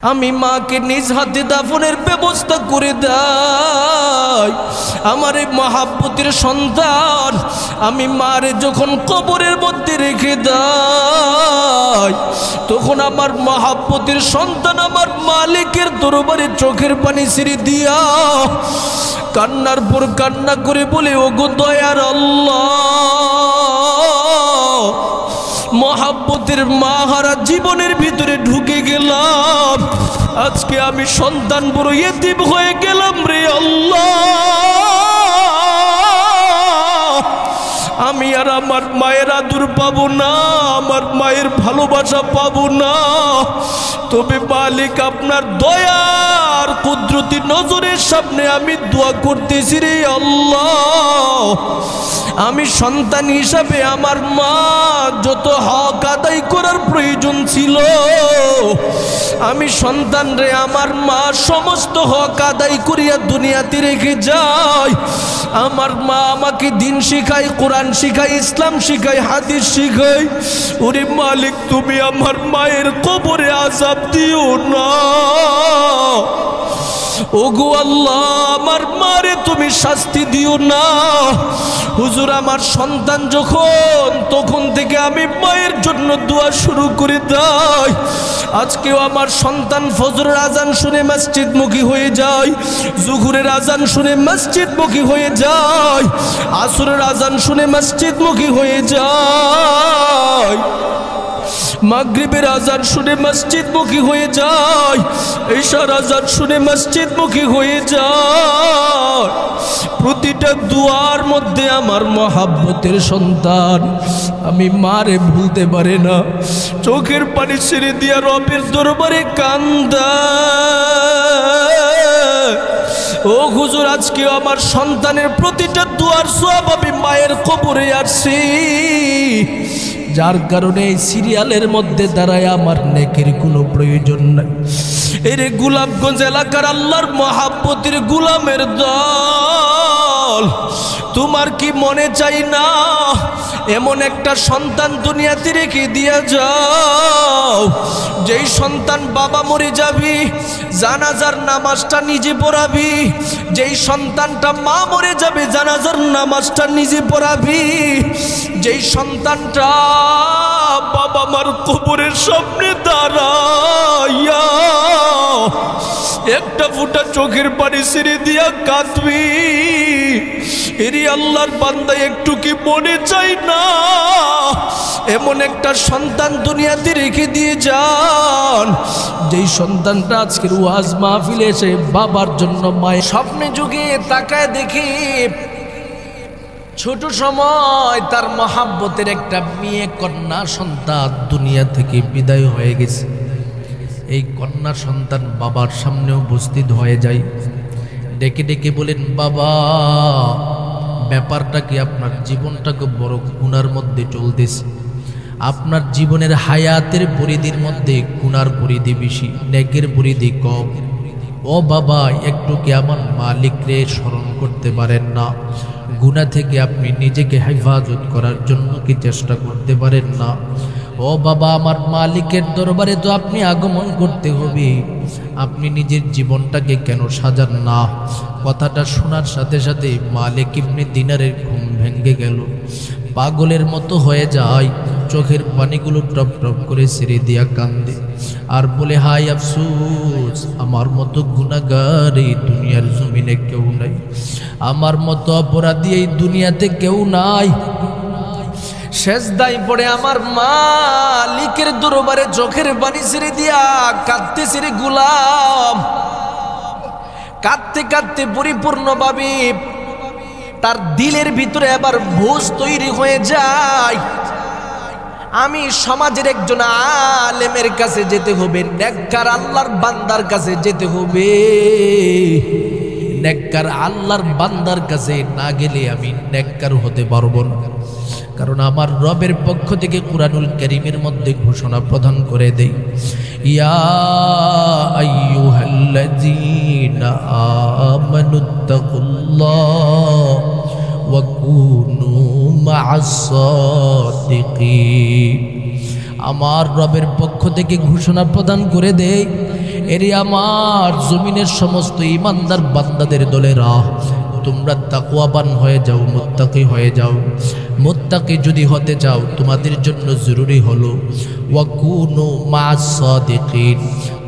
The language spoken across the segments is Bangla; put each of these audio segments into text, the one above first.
আমি মাকে নিজ হাতে দাফনের ব্যবস্থা করে দেই। আমার এই মহাব্বতের সন্তান আমি মারে যখন কবরের মধ্যে রেখে দেই, তখন আমার মহাব্বতের সন্তান আমার মালিকের দরবারে চোখের পানি ছেড়ে দিয়া কান্নার পর কান্না করে বলে, ওগো দয়ার আল্লাহ, মহাব্বতের মাহারা জীবনের ভিতরে ঢুকে গেলাম, আজকে আমি সন্তান বড় ইতিম হয়ে গেলাম রে আল্লাহ। আমি আর আমার মায়ের আদর পাবো না, আমার মায়ের ভালোবাসা পাবো না। তবে মালিক আপনার দয়ার কুদরতি নজরের সামনে আমি দোয়া করতেছি রে আল্লাহ, আমি সন্তান হিসাবে আমার মা যত হক আদায় করার প্রয়োজন ছিল, আমি সন্তান রে আমার মা সমস্ত হক আদায় করিয়া দুনিয়াতে রেখে যায়। আমার মা আমাকে দিন শিখায়, কোরআন শিখায়, ইসলাম শিখায়, হাদিস শিখায়। ওরে মালিক, তুমি আমার মায়ের কবরে আযাব দিও না। ওগো আল্লাহ, আমার মারে তুমি শাস্তি দিও না। হুজুর, আমার সন্তান তখন থেকে আমি মায়ের জন্য দোয়া শুরু করে দেই। আজকেও আমার সন্তান ফজরের আজান শুনে মসজিদমুখী হয়ে যায়, জোহরের আজান শুনে মসজিদমুখী হয়ে যায়, আসরের আজান শুনে মসজিদমুখী হয়ে যায়, মাগরিবের আজান শুনে মসজিদমুখী হয়ে যায়, ঈশার আজান শুনে মসজিদমুখী হয়ে যায়। প্রতিটা দুয়ার মধ্যে আমার মহাব্বতের সন্তান আমি মারে ভুলতে পারে না, চোখের পানি ছেড়ে দিয়া রবের দরবারে কান্দায়। ও হুজুর, আজকেও আমার সন্তানের প্রতিটা দুয়ার সওয়াব আমি মায়ের কবরে আসছি, যার কারণে এই সিরিয়ালের মধ্যে দাঁড়ায় আমার নেকের কোনো প্রয়োজন নাই। এর গোলাপগঞ্জ এলাকার আল্লাহর মহাব্বতের গোলামের দল, তোমার কি মনে চাই না এমন একটা সন্তান দুনিয়াতে রেখে দিয়া যাও, যেই সন্তান বাবা মরে যাবি জানাজার নামাজটা নিজে পড়াবি, যেই সন্তানটা মা মরে যাবে জানাজার নামাজটা নিজে পড়াবি, যেই সন্তানটা বাবা মার কবরের সামনে দাঁড়াইয়া একটা ফুটা চোখের পানি ছেড়ে দিয়া কাঁদবি। এরই আল্লাহর বান্দা, একটু কি মনে চাই না এমন একটা সন্তান দুনিয়াতে রেখে দিয়ে যান, যেই সন্তানটা আজকের ওয়াজ মাহফিলে এসে বাবার জন্য মায়ের স্বপ্নে যুগে তাকায় দেখি ছোট সময় তার মহাব্বতের একটা মেয়ে কন্যা সন্তান দুনিয়া থেকে বিদায় হয়ে গেছে। এই কন্যা সন্তান বাবার সামনে উপস্থিত হয়ে যায়, ডেকে ডেকে বলেন, বাবা, ব্যাপারটা কি? আপনার জীবনটাকে বড় গুনার মধ্যে চলতেছে, আপনার জীবনের হায়াতের পরিধির মধ্যে গুনার পরিধি বেশি, নেকের পরিধি কম। ও বাবা, একটু কি আমার মালিকরে স্মরণ করতে পারেন না? গুনাহ থেকে আপনি নিজেকে হেফাজত করার জন্য কি চেষ্টা করতে পারেন না? ও বাবা, আমার মালিকের দরবারে তো আপনি আগমন করতে হবে, আপনি নিজের জীবনটাকে কেন সাজান না? কথাটা শোনার সাথে সাথে মালিক ইবনে দিনারের ঘুম ভেঙে গেল, পাগলের মতো হয়ে যায়, চোখের পানিগুলো টপ টপ করে ছেড়ে দিয়া কান্দে আর বলে, হায় আফসোস, আমার মতো গুনাহগার এই দুনিয়ার জমিনে কেউ নাই, আমার মতো অপরাধী এই দুনিয়াতে কেউ নাই। সেজদায় পড়ে আমার মালিকের দরবারে চোখের পানি ছেড়ে দিয়া কাঁদতেছে রে গোলাম। কাঁদতে কাঁদতে পরিপূর্ণভাবে তার দিলের ভিতরে আবার ভোজ তৈরি হয়ে যায়, আমি সমাজের একজন আলেমের কাছে যেতে হবে, নেককার আল্লাহর বান্দার কাছে যেতে হবে। নেককার আল্লাহর বান্দার কাছে না গেলে আমি নেককার হতে পারবো না, কারণ আমার রবের পক্ষ থেকে কুরআনুল কারীমের মধ্যে ঘোষণা প্রদান করে দেই, ইয়া আইয়ুহাল্লাযীনা আমানুত্তাকুল্লাহ ওয়া কুনু মা'আস সাদিকিন। আমার রবের পক্ষ থেকে ঘোষণা প্রদান করে দেয়, এরে আমার জমিনের সমস্ত ইমানদার বান্দাদের দলেরা, তোমরা তাকওয়াবান হয়ে যাও, মুত্তাকি হয়ে যাও। মুত্তাকি যদি হতে চাও তোমাদের জন্য জরুরি হলো ওয়াকুনু মা'আস সাদিকিন।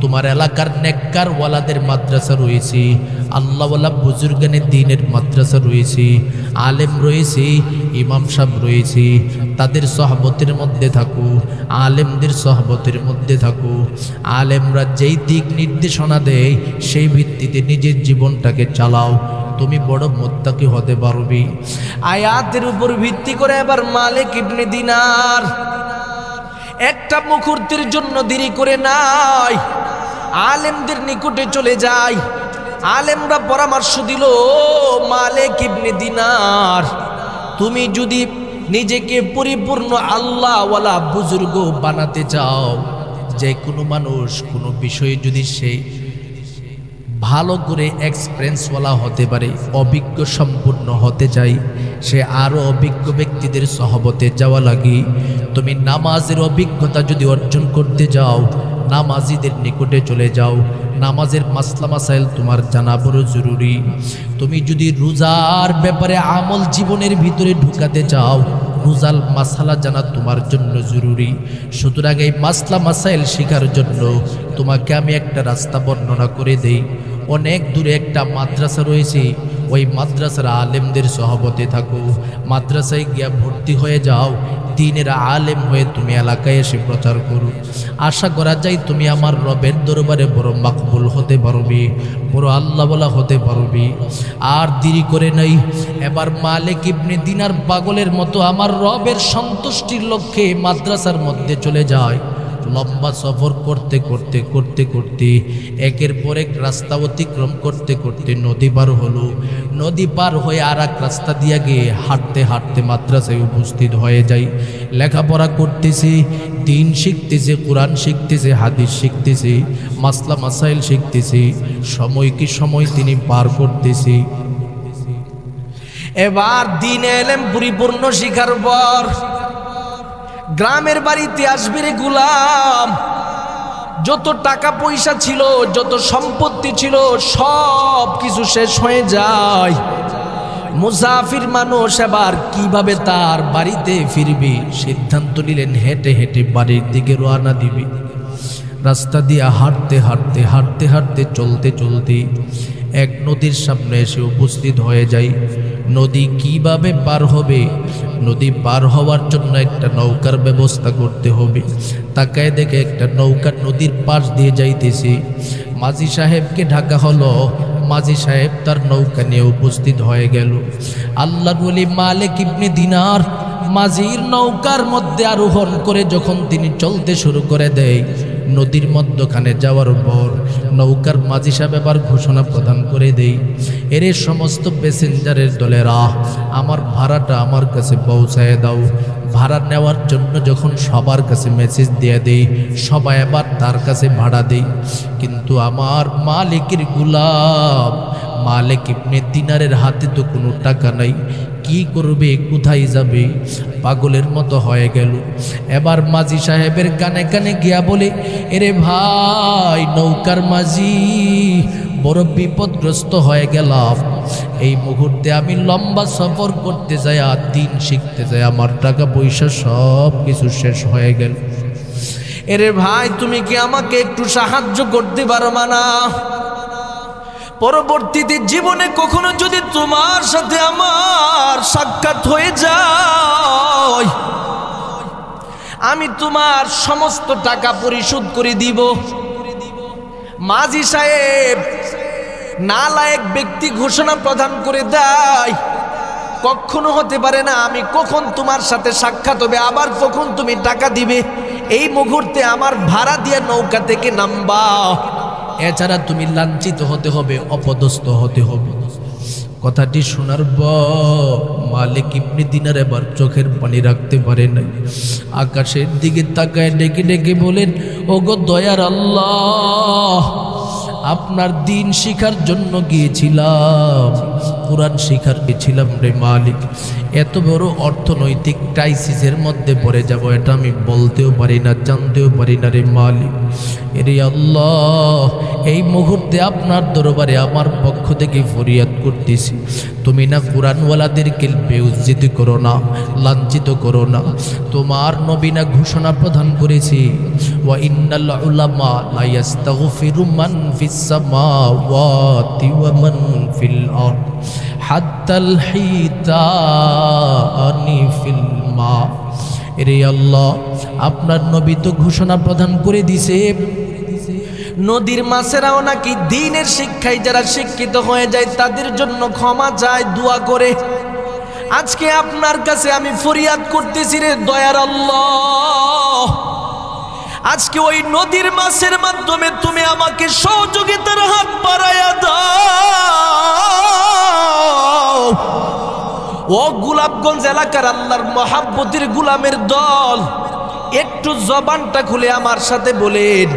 তোমার এলাকার নেককার ওয়ালাদের মাদ্রাসা রয়েছে, আল্লাহওয়ালা বুজুর্গানে দ্বীনের মাদ্রাসা রয়েছে, আলেম রয়েছে, ইমাম সাহেব রয়েছে, তাদের সহবতের মধ্যে থাকো, আলেমদের সহবতের মধ্যে থাকো। আলেমরা যেই দিক নির্দেশনা দেয় সেই ভিত্তিতে নিজের জীবনটাকে চালাও, তুমি বড় মুত্তাকি হতে পারবি। আয়াতের উপর ভিত্তি করে এবার মালিক ইবনে দিনার একটা মুহূর্তের জন্য দেরি করে নাই, আলেমদের নিকটে চলে যায়। আলেমরা পরামর্শ দিল, মালিক ইবনে দিনার, তুমি যদি নিজেকে পরিপূর্ণ আল্লাহওয়ালা বুজুর্গ বানাতে চাও, যে কোনো মানুষ কোনো বিষয়ে যদি সে ভালো করে এক্সপিরিয়েন্সওয়ালা হতে পারে, অভিজ্ঞ সম্পূর্ণ হতে চাই, সে আরও অভিজ্ঞ ব্যক্তিদের সহবতে যাওয়া লাগে। তুমি নামাজের অভিজ্ঞতা যদি অর্জন করতে যাও, নামাজিদের নিকটে চলে যাও, নামাজের মাসলা মাসাইল তোমার জানা বড় জরুরি। তুমি যদি রোজার ব্যাপারে আমল জীবনের ভিতরে ঢুকাতে চাও, রোজার মাসালা জানা তোমার জন্য জরুরি। সুতরাং এই মাসলা মাসাইল শেখার জন্য তোমাকে আমি একটা রাস্তা বর্ণনা করে দেই। অনেক দূরে একটা মাদ্রাসা রয়েছে, ওই মাদ্রাসার আলেমদের সহবতে থাকো, মাদ্রাসায় গিয়া ভর্তি হয়ে যাও, দ্বীনের আলেম হয়ে তুমি এলাকায় এসে প্রচার করো। আশা করা যায় তুমি আমার রবের দরবারে বড় মাকবুল হতে পারবি, বড় আল্লাহওয়ালা হতে পারবি। আর দেরি করে নাই, এবার মালিক ইবনে দিনার পাগলের মতো আমার রবের সন্তুষ্টির লক্ষ্যে মাদ্রাসার মধ্যে চলে যায়। লম্বা সফর করতে করতে করতে করতে একের পর এক রাস্তা অতিক্রম করতে করতে নদী পার হলো। নদী পার হয়ে আর এক রাস্তা দিয়ে গিয়ে হাঁটতে হাঁটতে মাদ্রাসায় উপস্থিত হয়ে যায়। লেখাপড়া করতেছে, দিন শিখতেছে, কোরআন শিখতেছে, হাদিস শিখতেছে, মাসলা মাসাইল শিখতেছে। সময় কি সময় তিনি পার করতেছে। এবার দিন এলেম পরিপূর্ণ শিখার পর গ্রামের বাড়িতে আসবে রে গোলাম। যত টাকা পয়সা ছিল, যত সম্পত্তি ছিল, সব কিছু শেষ হয়ে যায়। মুসাফির মানুষ এবার কিভাবে তার বাড়িতে ফিরবে সিদ্ধান্ত নিলেন, হেঁটে হেঁটে বাড়ির দিকে রওনা দিবে। রাস্তা দিয়ে হাঁটতে হাঁটতে হাঁটতে হাঁটতে চলতে চলতে এক নদীর সামনে এসে উপস্থিত হয়ে যায়। নদী কিভাবে পার হবে? নদী পার হওয়ার জন্য একটা নৌকার ব্যবস্থা করতে হবে। তাকায় দেখে একটা নৌকা নদীর পাশ দিয়ে যাইতেছে। মাঝি সাহেবকে ডাকা হলো, মাঝি সাহেব তার নৌকা নিয়ে উপস্থিত হয়ে গেল। আল্লাহর ওলি মালিক ইবনে দিনার মাঝির নৌকার মধ্যে আরোহণ করে যখন তিনি চলতে শুরু করে দেয়, নদীর মধ্যখানে যাওয়ার পর নৌকার মাঝি সাহেব এবার ঘোষণা প্রদান করে দেই, এর সমস্ত প্যাসেঞ্জারের দলেরা আমার ভাড়াটা আমার কাছে পৌঁছায় দাও। ভাড়া নেওয়ার জন্য যখন সবার কাছে মেসেজ দিয়ে দেই, সবাই এবার তার কাছে ভাড়া দেই। কিন্তু আমার মালিকের গোলাম মালিক ইবনে দিনারের হাতে তো কোনো টাকা নাই, কি করবে, কোথায় যাবে? পাগলের মতো হয়ে গেল। এবার মাঝি সাহেবের কানে কানে গিয়া বলে, এরে ভাই নৌকার মাঝি, বড় বিপদগ্রস্ত হয়ে গেলাম। এই মুহূর্তে আমি লম্বা সফর করতে যাই, আর দিন শিখতে যাই, আমার টাকা পয়সা সব কিছু শেষ হয়ে গেল। এরে ভাই তুমি কি আমাকে একটু সাহায্য করতে পারবা না? পরবর্তীতে জীবনে কখনো যদি তোমার সাথে আমার সাক্ষাৎ হয়ে যায়, আমি তোমার সমস্ত টাকা পরিশোধ করে দিব। মাঝি সাহেব নালায়েক ব্যক্তি ঘোষণা প্রদান করে দেয়, কখনো হতে পারে না আমি কখন তোমার সাথে সাক্ষাৎ হবে, আবার কখন তুমি টাকা দিবে। এই মুহূর্তে আমার ভাড়া দিয়ে নৌকা থেকে নামবা, এছাড়া তুমি লাঞ্ছিত হতে হবে, অপদস্থ হতে হবে। কথাটি শোনার পর মালিক ইবনে দিনার এবার চোখের পানি রাখতে পারে নাই। আকাশের দিকে তাকায় ডেকে ডেকে বলেন, ওগো দয়ার আল্লাহ, আপনার দিন শিখার জন্য গিয়েছিলাম, কোরআন শিখার ছিলাম রে মালিক। এত বড় অর্থনৈতিক ক্রাইসিসের মধ্যে পড়ে যাব এটা আমি বলতেও পারি না, জানতেও পারি না রে মালিক। এরে আল্লাহ, এই মুহূর্তে আপনার দরবারে আমার পক্ষ থেকে ফরিয়াদ করতেছি, তুমি না কোরআনওয়ালাদেরকে বেউজ্জিত করো না, লাঞ্ছিত করো না। তোমার নবী না ঘোষণা প্রদান করেছি, ওয়া ইন্নাল উলামা লা ইস্তাগফিরু মান ফিস সামাওয়াতি ওয়া মান ফিল আরদ হাত্তাল হিতানি ফিল মা। এরে আল্লাহ, আপনার নবী তো ঘোষণা প্রদান করে দিছে, নদীর মাছেরাও নাকি দ্বীনের শিক্ষায় যারা শিক্ষিত হয়ে যায় তাদের জন্য ক্ষমা চায়, দোয়া করে। আজকে আপনার কাছে আমি ফরিয়াদ করতেছি রে দয়ার আল্লাহ, আজকে ওই নদীর মাছের মাধ্যমে তুমি আমাকে সহযোগিতার হাত বাড়াইয়া দাও। ও গোলাপগঞ্জ এলাকার আল্লাহর মহাব্বতের গোলামের দল, একটু জবানটা খুলে আমার সাথে বলেন,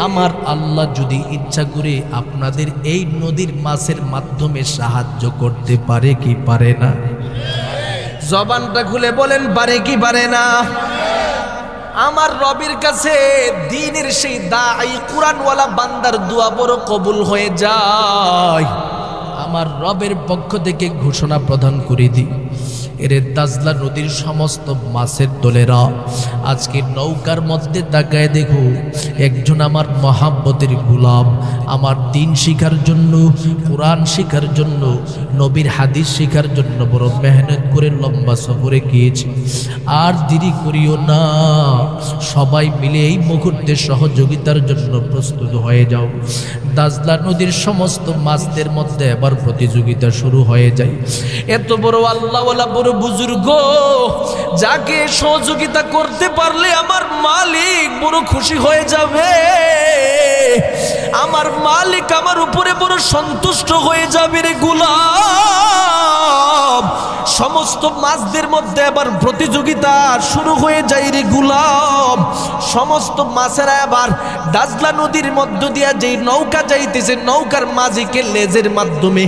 আমার আল্লাহ যদি ইচ্ছা করে আপনাদের এই নদীর মাছের মাধ্যমে সাহায্য করতে পারে কি পারে না? জবানটা খুলে বলেন, পারে কি পারে না? আমার রবের কাছে দ্বীনের সেই দাঈ কুরআনওয়ালা বান্দার দোয়া বড় কবুল হয়ে যায়। আমার রবের পক্ষ থেকে ঘোষণা প্রদান করে দিই, এর দাজলা নদীর সমস্ত মাছের দলেরা আজকে নৌকার মধ্যে তাকায় দেখো, একজন আমার মহাব্বতের গোলাম আমার দিন শিখার জন্য, কোরআন শিখার জন্য, নবীর হাদিস শিখার জন্য বড় মেহনত করে লম্বা সফরে গিয়েছে। আর দেরি করিও না, সবাই মিলে এই মুহূর্তে সহযোগিতার জন্য প্রস্তুত হয়ে যাও। দাজলা নদীর সমস্ত মাছদের মধ্যে এবার প্রতিযোগিতা শুরু হয়ে যায়। এত বড় আল্লাহওয়ালা বড় বুজুর্গ, যাকে সহযোগিতা করতে পারলে আমার মালিক বড় খুশি হয়ে যাবে, আমার মালিক আমার উপরে বড় সন্তুষ্ট হয়ে যাবে রে গোলাম। সমস্ত মাছদের মধ্যে আবার প্রতিযোগিতা শুরু হয়ে যায় রে গোলাম। সমস্ত মাছেরা আবার দাজলা নদীর মধ্য দিয়া যেই নৌকা যাইতেছে, নৌকার মাঝিকে লেজের মাধ্যমে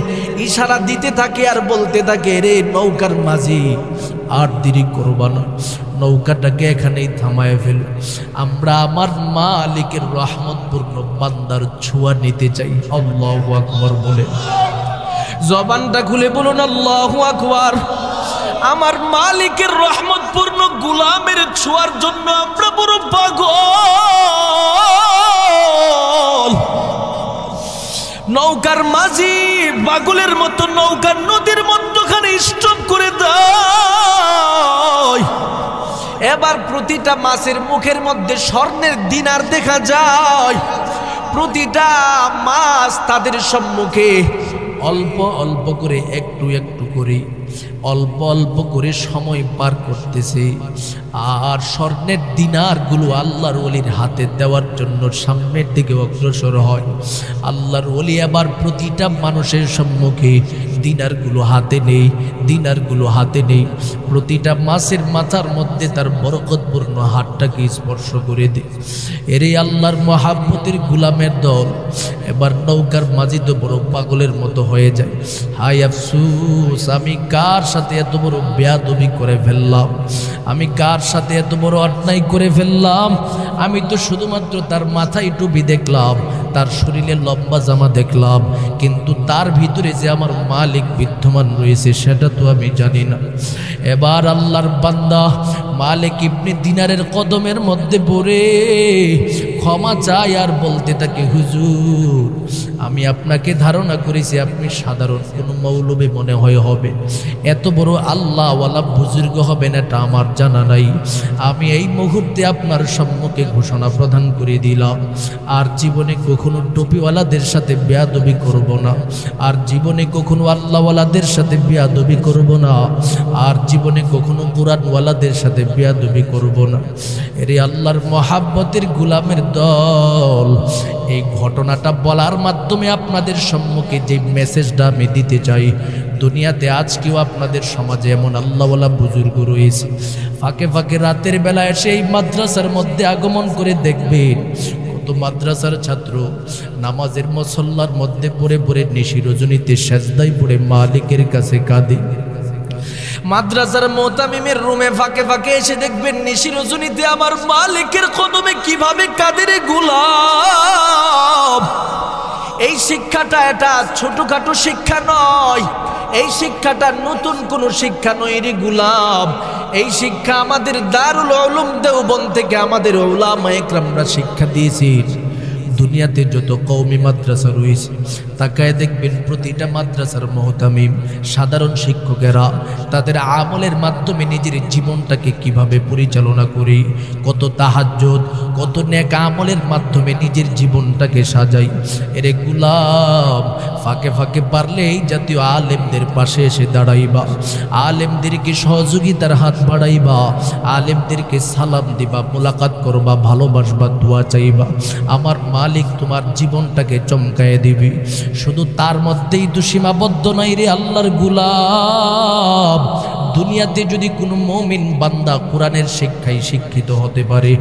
ইশারা দিতে থাকে আর বলতে থাকে, রে নৌকার মাঝি আর দেরি করবা না, নৌকাটাকে এখানেই থামায় ফেল, আমরা আমার মালিকের রহমতপূর্ণ বান্দার ছোঁয়া নিতে চাই। আল্লাহু আকবার বলে জবানটা খুলে বলুন আল্লাহু আকবার। আমার মালিকের রহমতপূর্ণ গোলামের ছোঁয়ার জন্য আমরা বড় পাগল। নৌকার মাঝি পাগলের মতো নৌকার নদীর মধ্যখানে স্টপ করে দেয়। এবার প্রতিটা মাছের মুখের মধ্যে স্বর্ণের দিনার দেখা যায়। প্রতিটা মাছ তাদের সম্মুখে অল্প অল্প করে, একটু একটু করে, অল্প অল্প করে সময় পার করতেছে। আর স্বর্ণের দিনারগুলো আল্লাহর ওলির হাতে দেওয়ার জন্য সামনের দিকে অগ্রসর হয়। আল্লাহর ওলি আবার প্রতিটা মানুষের সম্মুখে দিনারগুলো হাতে নেই, দিনারগুলো হাতে নেই। প্রতিটা মাছের মাথার মধ্যে তার বরকতপূর্ণ হাতটাকে স্পর্শ করে দেয়। এরে আল্লাহর মহাব্বতের গোলামের দল এবার নৌকার মাঝি তো বড় পাগলের মতো হয়ে যায়। হায় আফসুস, আমি কার সাথে এত বড় বেয়াদবি করে ফেললাম, আমি কার সাথে এত বড় অন্যায় করে ফেললাম। আমি তো শুধুমাত্র তার মাথায় টুপি দেখলাম, তার শরীরে লম্বা জামা দেখলাম, কিন্তু তার ভিতরে যে আমার মালিক বিদ্যমান রয়েছে সেটা তো আমি জানি না। এবার আল্লাহর বান্দা মালিক ইবনে দিনারের কদমের মধ্যে পড়ে ক্ষমা চায় আর বলতে থাকে, হুজুর আমি আপনাকে ধারণা করেছি আপনি সাধারণ কোনো মৌলবী মনে হবে, এত বড় আল্লাহওয়ালা বুজুর্গ হবেন এটা আমার জানা নাই। আমি এই মুহূর্তে আপনার সম্মুখে ঘোষণা প্রদান করে দিলাম, আর জীবনে কখনো টুপিওয়ালাদের সাথে বেয়াদবি করব না, আর জীবনে কখনো আল্লাহওয়ালাদের সাথে বেয়াদবি করব না, আর জীবনে কখনো কোরআনওয়ালাদের সাথে বেয়াদবি করব না। এরে আল্লাহর মহাব্বতের গোলামের দল, এই ঘটনাটা বলার মাধ্যমে আপনাদের সম্মুখে যে মেসেজটা আমি দিতে চাই, দুনিয়াতে আজকেও আপনাদের সমাজে এমন আল্লাহওয়ালা বুজুর্গ রয়েছে, ফাঁকে ফাঁকে রাতের বেলা এসে এই মাদ্রাসার মধ্যে আগমন করে দেখবেন কত কত মাদ্রাসার ছাত্র নামাজের মুসল্লার মধ্যে পড়ে পড়ে নিশি রজনীতে সেজদায় পড়ে মালিকের কাছে কাঁদে। মাদ্রাসার মুতামিমের রুমে ফাঁকে ফাঁকে এসে দেখবেন নিশি রজনীতে আমার মালিকের কদমে কিভাবে কাঁদে রে গোলাম। এই শিক্ষাটা এটা ছোটখাটো শিক্ষা নয়, এই শিক্ষাটা নতুন কোনো শিক্ষা নয় রে গোলাম। এই শিক্ষা আমাদের দারুল উলুম দেওবন্দ থেকে আমাদের উলামায়ে কেরামরা শিক্ষা দিয়েছে। দুনিয়াতে যত কওমি মাদ্রাসা রয়েছে তাকায় দেখবেন প্রতিটা মাদ্রাসার মুহতামিম সাধারণ শিক্ষকেরা তাদের আমলের মাধ্যমে নিজের জীবনটাকে কিভাবে পরিচালনা করে, কত তাহাজ্জুদ কত নেক আমলের মাধ্যমে নিজের জীবনটাকে সাজাই। এরে গোলাম, ফাঁকে ফাঁকে পারলে এই জাতীয় আলেমদের পাশে এসে দাঁড়াইবা, আলেমদেরকে সহযোগিতার হাত বাড়াইবা, আলেমদেরকে সালাম দিবা, মোলাকাত করবা, ভালোবাসবা, দোয়া চাইবা। আমার মালিক তোমার জীবনটাকে চমকায় দিবি। শুধু তার মধ্যেই তো সীমাবদ্ধ নাই রে আল্লাহর গোলাম। দুনিয়াতে যদি কোনো মুমিন বান্দা কোরআনের শিক্ষায় শিক্ষিত হতে পারে,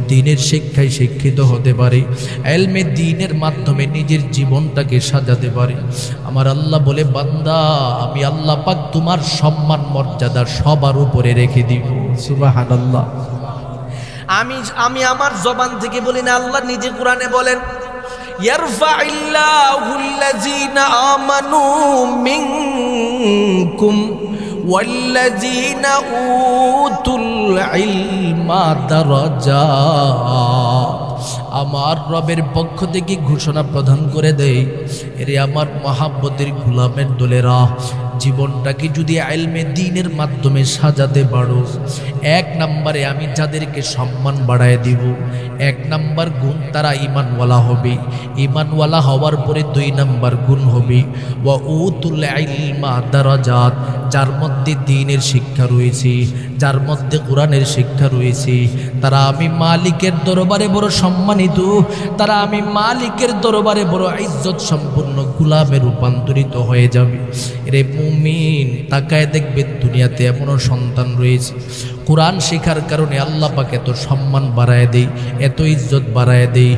দ্বীনের শিক্ষায় শিক্ষিত হতে পারে, ইলমে দ্বীনের মাধ্যমে নিজের জীবনটাকে সাজাতে পারে, আমার আল্লাহ বলে বান্দা আমি আল্লাহ পাক তোমার সম্মান মর্যাদা সবার উপরে রেখে দিব। সুবহানাল্লাহ। আমি আমার জবান থেকে বলি না, আল্লাহ নিজে কোরআনে বলেন ইয়ারফাইল্লাহুল্লাযীনা আমানু মিনকুম ওয়াল্লাযীনা উতুল ইলমা দারাজাত। আমার রবের পক্ষ থেকে ঘোষণা প্রদান করে দেয়, এরে আমার মহাব্বতের গোলামের দলেরা, জীবনটাকে যদি ইলমে দ্বীনের মাধ্যমে সাজাতে পারো, এক নম্বরে আমি যাদেরকে সম্মান বাড়ায় দিব, এক নম্বর গুণ তারা ঈমানওয়ালা হবে। ঈমানওয়ালা হওয়ার পরে দুই নম্বর গুণ হবে ওয়া উতুল ইলমা দারাজাত, যার মধ্যে দ্বীনের শিক্ষা রয়েছে, যার মধ্যে কোরআনের শিক্ষা রয়েছে, তারা আমি মালিকের দরবারে বড় সম্মানিত, তারা আমি মালিকের দরবারে বড় ইজ্জত সম্পন্ন গোলামে রূপান্তরিত হয়ে যাবে। রে মুমিন, তাকায় দেখবে দুনিয়াতে এমনও সন্তান রয়েছে কোরআন শেখার কারণে আল্লাহ পাক এত সম্মান বাড়ায় দেয়, এত ইজ্জত বাড়ায় দেয়।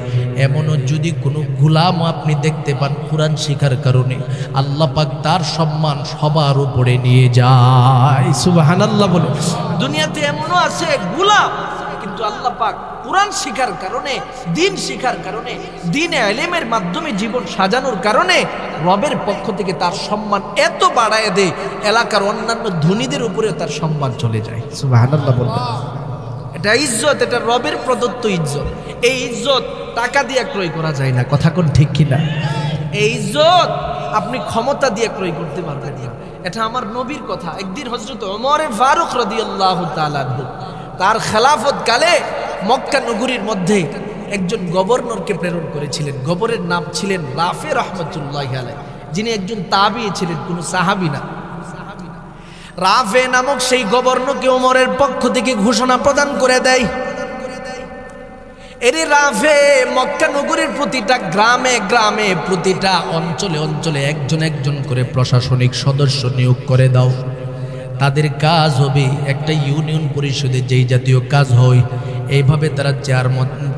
এমনও যদি কোনো গোলাম আপনি দেখতে পান কোরআন শেখার কারণে আল্লাহ পাক তার সম্মান সবার উপরে নিয়ে যায়। সুবহানাল্লাহ বলে। দুনিয়াতে এমনও আছে গোলাম, কিন্তু আল্লাহ পাক কোরআন শিখার কারণে, দ্বীন শিখার কারণে, দ্বীনে ইলমের মাধ্যমে জীবন সাজানোর কারণে রবের পক্ষ থেকে তার সম্মান এত বাড়ায় দেয়, এলাকার অন্যান্য ধনীদের উপরে তার সম্মান চলে যায়। সুবহানাল্লাহ বলবেন। এটা ইজ্জত, এটা রবের প্রদত্ত ইজ্জত। এই ইজ্জত টাকা দিয়ে ক্রয় করা যায় না, কথা কোন ঠিক কিনা? এই ইজ্জত আপনি ক্ষমতা দিয়ে ক্রয় করতে পারবেন না। এটা আমার নবীর কথা। একদিন হযরত ওমর ফারুক রাদিয়াল্লাহু তাআলা আনহু তার খেলাফত কালে মক্কা নগরীর মধ্যে একজন গভর্নরকে প্রেরণ করেছিলেন। গভর্নরের নাম ছিলেন রাফে রাহমাতুল্লাহি আলাইহি, যিনি একজন তাবিঈ ছিলেন, কোনো সাহাবী না। রাফে নামক সেই গভর্নরকে ওমরের পক্ষ থেকে ঘোষণা প্রদান করে দেয়, এরে রাফে, মক্কা নগরীর প্রতিটা গ্রামে গ্রামে, প্রতিটা অঞ্চলে অঞ্চলে একজন একজন করে প্রশাসনিক সদস্য নিয়োগ করে দাও। তাদের কাজ হবে একটা ইউনিয়ন পরিষদে যেই জাতীয় কাজ হয় এইভাবে তারা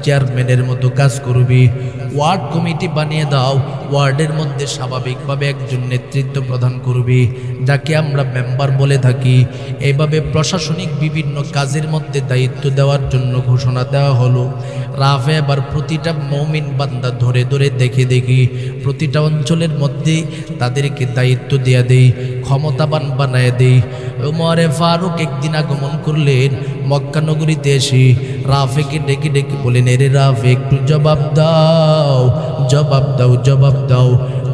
চেয়ারম্যানের মতো কাজ করবে। ওয়ার্ড কমিটি বানিয়ে দাও, ওয়ার্ডের মধ্যে স্বাভাবিকভাবে একজন নেতৃত্ব প্রদান করবে, যাকে আমরা মেম্বার বলে থাকি। এইভাবে প্রশাসনিক বিভিন্ন কাজের মধ্যে দায়িত্ব দেওয়ার জন্য ঘোষণা দেওয়া হলো। রাফে এবার প্রতিটা মুমিন বান্দা ধরে ধরে দেখে দেখি প্রতিটা অঞ্চলের মধ্যে তাদেরকে দায়িত্ব দেয়া দেই, ক্ষমতাবান বানায় দেই। ওমরে ফারুক একদিন আগমন করলেন মক্কা নগরীতে এসে রাফেকে ডেকে ডেকে বলেন, এরে রাফে, একটু জবাব দাও, জবাব দাও, জবাব দাও।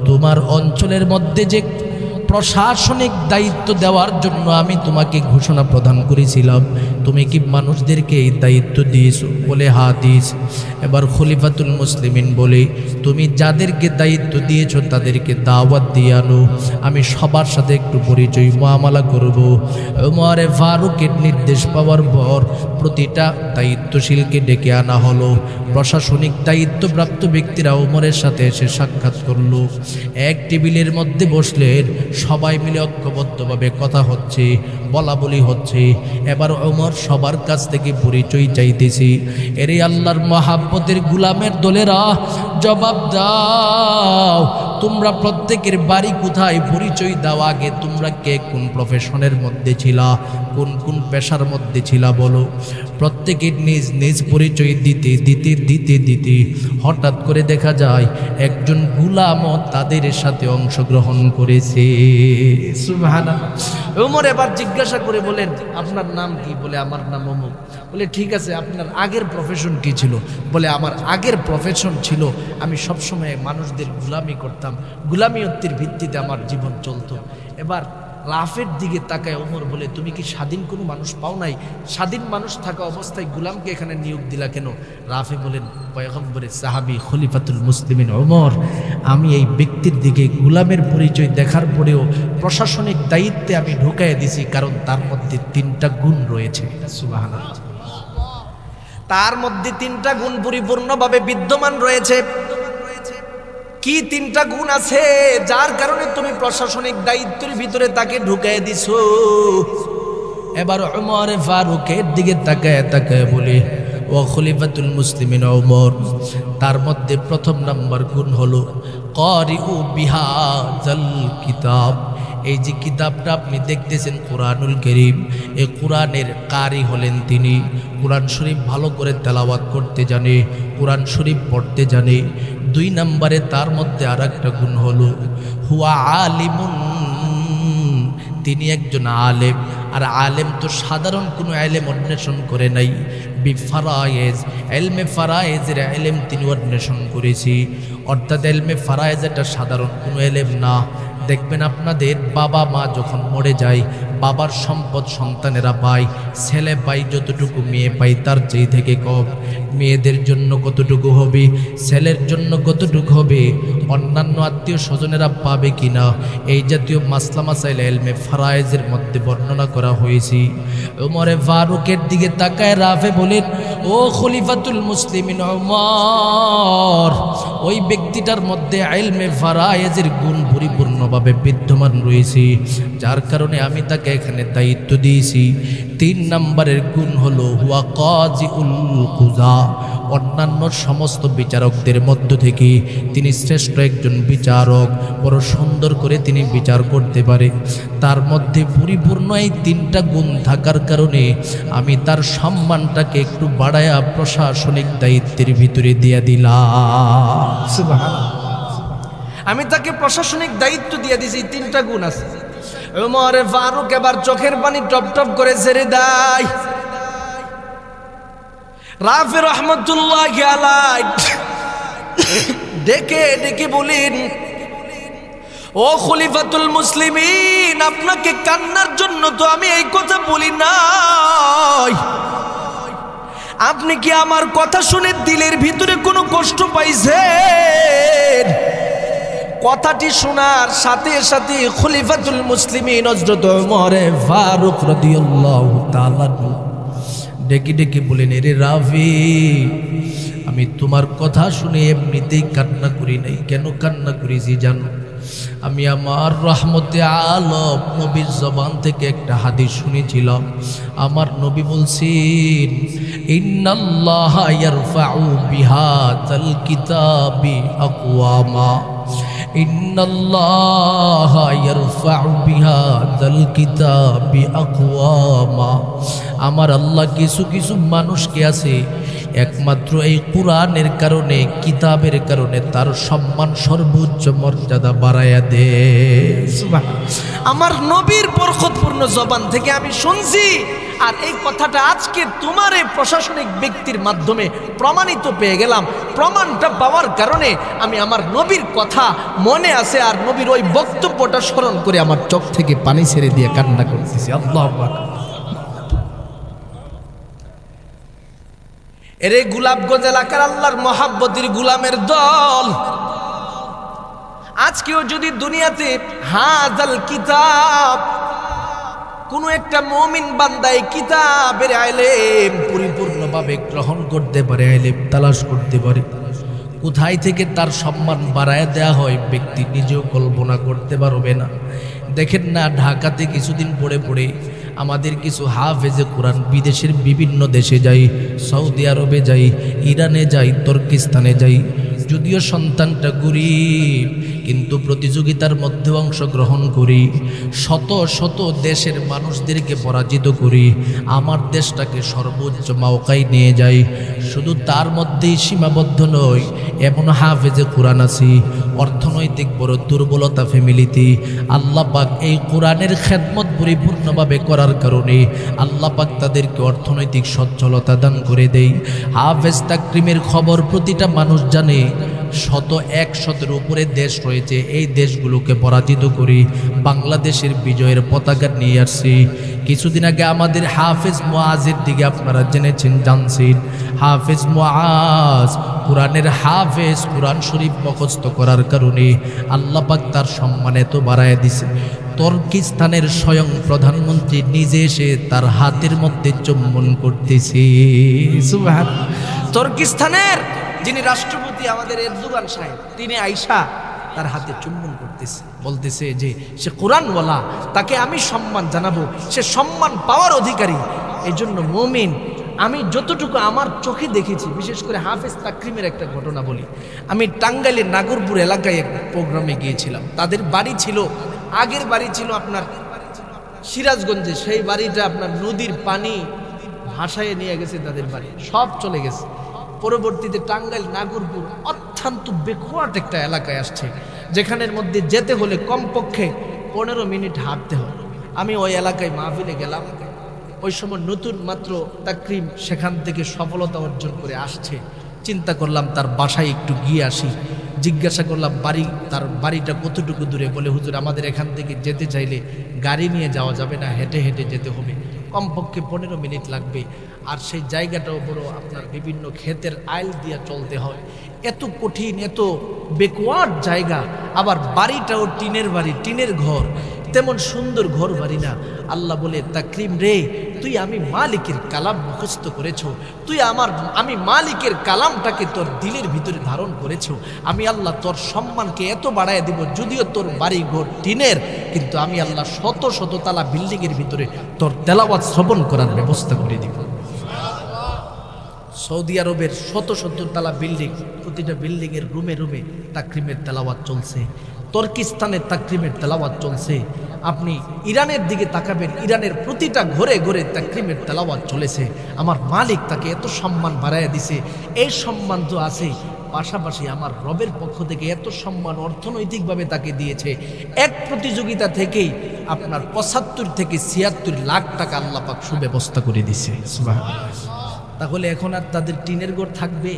তোমার অঞ্চলের মধ্যে যে প্রশাসনিক দায়িত্ব দেওয়ার জন্য আমি তোমাকে ঘোষণা প্রদান করেছিলাম, তুমি কি মানুষদেরকে এই দায়িত্ব দিয়েছো? বলে হ্যাঁ দিয়েছি। এবার খলিফাতুল মুসলিমিন বলে, তুমি যাদেরকে দায়িত্ব দিয়েছো তাদেরকে দাওয়াত দিয়ে আনো, আমি সবার সাথে একটু পরিচয় মুআমালা করব। ওমরে ফারুকের নির্দেশ পাওয়ার পর প্রতিটা দায়িত্বশীলকে ডেকে আনা হলো। প্রশাসনিক দায়িত্বপ্রাপ্ত ব্যক্তিরা ওমরের সাথে এসে সাক্ষাৎ করলো। এক টেবিলের মধ্যে বসলেন, সবাই মিলে ঐক্যবদ্ধভাবে কথা হচ্ছে, বলা বলি হচ্ছে। এবার ওমর সবার কাছ থেকে পরিচয় চাইতেছি। এরে আল্লাহর মহাব্বতের গুলামের দলেরা, জবাব দাও, তোমরা প্রত্যেকের বাড়ি কোথায়, পরিচয় দাও আগে। তোমরা কে কোন প্রফেশনের মধ্যে ছিলা, কোন কোন পেশার মধ্যে ছিলা বলো। প্রত্যেকের নিজ নিজ পরিচয় দিতে দিতে দিতে দিতে হঠাৎ করে দেখা যায় একজন গুলামও তাদের সাথে অংশগ্রহণ করেছে। সুবহানাল্লাহ। ওমর এবার জিজ্ঞাসা করে বলেন, আপনার নাম কি? বলে আমার নাম অমুক। বলে ঠিক আছে, আপনার আগের প্রফেশন কি ছিল? বলে আমার আগের প্রফেশন ছিল আমি সবসময় মানুষদের গুলামি করতাম, গুলামিয়ত্বের ভিত্তিতে আমার জীবন চলতো। এবার রাফের দিকে তাকায় ওমর বলে, তুমি কি স্বাধীন কোনো মানুষ পাও নাই? স্বাধীন মানুষ থাকা অবস্থায় গুলামকে এখানে নিয়োগ দিলা কেন? রাফে বলেন, পয়গম্বরের সাহাবী খলিফাতুল মুসলিমিন ওমর, আমি এই ব্যক্তির দিকে গুলামের পরিচয় দেখার পরেও প্রশাসনিক দায়িত্বে আমি ঢুকাইয়া দিছি, কারণ তার মধ্যে 3টা গুণ রয়েছে। সুবহানাল্লাহ। তার মধ্যে 3টা গুণ পরিপূর্ণভাবে বিদ্যমান রয়েছে। কি 3টা গুণ আছে যার কারণে তুমি প্রশাসনিক দায়িত্বের ভিতরে তাকে ঢুকায় দিছো? এবার ওমর ফারুকের দিকে তাকায় তাকায় বলে, ও খলিফাতুল মুসলিমিন ওমর, তার মধ্যে প্রথম নাম্বার গুণ হলো কারিউ বিহাযাল কিতাব। এই যে কিতাবটা আপনি দেখতেছেন কুরআনুল কারীম, এই কুরআনের কারি হলেন তিনি। কুরআন শরীফ ভালো করে তেলাওয়াত করতে জানে, কুরআন শরীফ পড়তে জানে। 2 নম্বরে তার মধ্যে আর একটা গুণ হলো হুয়া আলিমুন, তিনি একজন আলেম। আর আলেম তো সাধারণ কোনো এলেম অন্বেষণ করে নাই, বিফারায়েজ, এলমে ফারায়েজের এলেম তিনি অন্বেষণ করেছি। অর্থাৎ এলমে ফারায়েজ এটা সাধারণ কোনো এলেম না। দেখবেন আপনাদের বাবা মা যখন মরে যায়, বাবার সম্পদ সন্তানেরা পায়, ছেলে পায় যতটুকু, মেয়ে পায় তার চেয়ে থেকে কম। মেয়েদের জন্য কতটুকু হবে, ছেলের জন্য কতটুকু হবে, অন্যান্য আত্মীয় স্বজনেরা পাবে কিনা, এই জাতীয় মাসলা মাসাইল এলমে ফারায়েজের মধ্যে বর্ণনা করা হয়েছে। ওমরে ফারুকের দিকে তাকায় রাফে বলেন, ও খলিফাতুল মুসলিমিন ওমর, ওই ব্যক্তিটার মধ্যে ইলমে ফারায়েজের গুণ পরিপূর্ণভাবে বিদ্যমান রয়েছে, যার কারণে আমি তাকে এখানে দায়িত্ব দিয়েছি। 3 নম্বরের গুণ হলো হুয়া কাজিউল কুজা, অন্যান্য সমস্ত বিচারকদের মধ্য থেকে তিনি শ্রেষ্ঠ একজন বিচারক, বড় সুন্দর করে তিনি বিচার করতে পারে। তার মধ্যে পরিপূর্ণ এই 3টা গুণ থাকার কারণে আমি তার সম্মানটাকে একটু বাড়ায়া প্রশাসনিক দায়িত্বের ভিতরে দিয়ে দিলাম। সুবহানাল্লাহ। আমি তাকে প্রশাসনিক দায়িত্ব দিয়ে দিয়েছি, 3টা গুণ আছে। ওমর ফারুক এবার চোখের পানি টপ টপ করে ছেড়ে দেয়। রাফি রহমতুল্লাহি আলাইহি ডেকে ডেকে বলেন, ও খলিফাতুল মুসলিমিন, আপনাকে কান্নার জন্য তো আমি এই কথা বলি নাই। আপনি কি আমার কথা শুনে দিলের ভিতরে কোনো কষ্ট পাইছেন? কথাটি শোনার সাথে সাথে খলিফাতুল মুসলিমিন হযরত ওমর ফারুক রাদিয়াল্লাহু তাআলা ডেকে ডেকে বলেন, এরে রাফি, আমি তোমার কথা শুনে এমনিতেই কান্না করি নাই। কেন কান্না করেছি জানো? আমি আমার রহমতে আলম নবীর জবান থেকে একটা হাদিস শুনেছিলাম। আমার নবী বলছেন, ইন্নাল্লাহা ইয়ারফাউ বিহাযাল কিতাবি আকওয়ামা, ইন্নাল্লাহা ইয়ারফাউ বিহাযাল কিতাবি আকওয়ামা। আমার আল্লাহ কিছু কিছু মানুষকে আছে একমাত্র এই কুরআনের কারণে, কিতাবের কারণে তার সম্মান সর্বোচ্চ মর্যাদা বাড়ায়া দে। আমার নবীর বরকতপূর্ণ জবান থেকে আমি শুনছি, আর এই কথাটা আজকে তোমার এই প্রশাসনিক ব্যক্তির মাধ্যমে প্রমাণিত পেয়ে গেলাম। প্রমাণটা পাওয়ার কারণে আমি আমার নবীর কথা মনে আছে, আর নবীর ওই বক্তব্যটা স্মরণ করে আমার চোখ থেকে পানি ছেড়ে দিয়ে কান্না করতেছি। আল্লাহু আকবার। এরে গোলাপগঞ্জ এলাকার আল্লাহর মহাব্বতের গুলামের দল, আজকেও যদি দুনিয়াতে হাযাল কিতাব, কোন একটা মুমিন বান্দা এই কিতাবের ইলম পরিপূর্ণভাবে গ্রহণ করতে পারে, ইলম তালাশ করতে পারে, কোথায় থেকে তার সম্মান বাড়ায় দেওয়া হয় ব্যক্তি নিজেও কল্পনা করতে পারবে না। দেখেন না, ঢাকাতে কিছুদিন পরে আমাদের কিছু হাফেজে কোরআন বিদেশের বিভিন্ন দেশে যাই, সৌদি আরবে যাই, ইরানে যাই, তুর্কিস্তানে যাই। যদিও সন্তানটা গরিব, কিন্তু প্রতিযোগিতার মধ্যে অংশগ্রহণ করি, শত শত দেশের মানুষদেরকে পরাজিত করি, আমার দেশটাকে সর্বোচ্চ মাওকায় নিয়ে যাই। শুধু তার মধ্যেই সীমাবদ্ধ নয়, এমন হাফেজে কোরআন আছি অর্থনৈতিক বড় দুর্বলতা ফ্যামিলিতে, আল্লাহ পাক এই কোরআনের খেদমত পরিপূর্ণভাবে করার কারণে আল্লাহ পাক তাদেরকে অর্থনৈতিক সচ্ছলতা দান করে দেয়। হাফেজ তাকরিমের খবর প্রতিটা মানুষ জানে। 100-100-এর উপরে দেশ রয়েছে, এই দেশগুলোকে পরাজিত করি বাংলাদেশের বিজয়ের পতাকা নিয়ে আসছি। কিছুদিন আগে আমাদের হাফেজ মুআজের দিকে আপনারা জেনেছেন, জানছেন। হাফেজ মুআজ কোরআনের হাফেজ, কোরআন শরীফ মুখস্থ করার কারণে আল্লাহ পাক তার সম্মান এত বাড়ায় দিছে। তুর্কিস্তানের স্বয়ং প্রধানমন্ত্রী নিজে এসে তার হাতের মধ্যে চুম্বন করতেছে। সুবহানাল্লাহ। তুর্কিস্তানের যিনি রাষ্ট্রপতি আমাদের এরদোগান সাহেব, তিনি আইসা তার হাতে চুম্বন করতেছে, বলতেছে যে সে কোরআনওয়ালা, তাকে আমি সম্মান জানাবো, সে সম্মান পাওয়ার অধিকারী। এই জন্য মুমিন, আমি যতটুকু আমার চোখে দেখেছি, বিশেষ করে হাফেজ তাকরিমের একটা ঘটনা বলি। আমি টাঙ্গাইলের নাগরপুর এলাকায় এক প্রোগ্রামে গিয়েছিলাম। তাদের বাড়ি ছিল, আগের বাড়ি ছিল আপনার সিরাজগঞ্জে, সেই বাড়িটা আপনার নদীর পানি ভাসায় নিয়ে গেছে, তাদের বাড়ি সব চলে গেছে। পরবর্তীতে টাঙ্গাইল নাগরপুর অত্যন্ত বেকওয়ার্ড একটা এলাকায় আসছে, যেখানের মধ্যে যেতে হলে কমপক্ষে 15 মিনিট হাঁটতে হয়। আমি ওই এলাকায় মাহফিলে গেলাম। ওই সময় নতুন মাত্র তাকরিম সেখান থেকে সফলতা অর্জন করে আসছে। চিন্তা করলাম তার বাসায় একটু গিয়ে আসি। জিজ্ঞাসা করলাম তার বাড়িটা কতটুকু দূরে। বলে, হুজুর আমাদের এখান থেকে যেতে চাইলে গাড়ি নিয়ে যাওয়া যাবে না, হেঁটে হেঁটে যেতে হবে, কমপক্ষে 15 মিনিট লাগবে। আর সেই জায়গাটাও বড় আপনার বিভিন্ন ক্ষেতের আইল দিয়ে চলতে হয়। এত কঠিন, এত বেকওয়ার্ড জায়গা। আবার বাড়িটাও টিনের বাড়ি, টিনের ঘর, তেমন সুন্দর ঘর বাড়ি না। আল্লাহ বলে, তাকরিম রে, তুই আমি মালিকের কালাম মুখস্থ করেছ, আমি মালিকের কালামটাকে তোর দিলের ভিতরে ধারণ করেছ। আমি আল্লাহ তোর সম্মানকে এত বাড়ায় দিব, যদিও তোর বাড়ি ঘর টিনের, কিন্তু আমি আল্লাহ শত শত তালা বিল্ডিংয়ের ভিতরে তোর তেলাওয়াত শ্রবণ করার ব্যবস্থা করে দিব। সৌদি আরবের শত শত তালা বিল্ডিং, প্রতিটা বিল্ডিংয়ের রুমে রুমে তাকরিমের তেলাওয়াত চলছে। তুর্কিস্তানের তাকরিমের তেলাওয়াত চলছে। আপনি ইরানের দিকে তাকাবেন, ইরানের প্রতিটা ঘরে ঘরে তাকরিমের তেলাওয়াত চলেছে। আমার মালিক তাকে এত সম্মান বাড়াইয়া দিছে। এই সম্মান তো আছে, পাশাপাশি আমার রবের পক্ষ থেকে এত সম্মান অর্থনৈতিকভাবে তাকে দিয়েছে। এক প্রতিযোগিতা থেকেই আপনার 75 থেকে 76 লাখ টাকা আল্লাহ পাক সুব্যবস্থা করে দিছে। তাহলে এখন আর তাদের টিনের ঘর থাকবে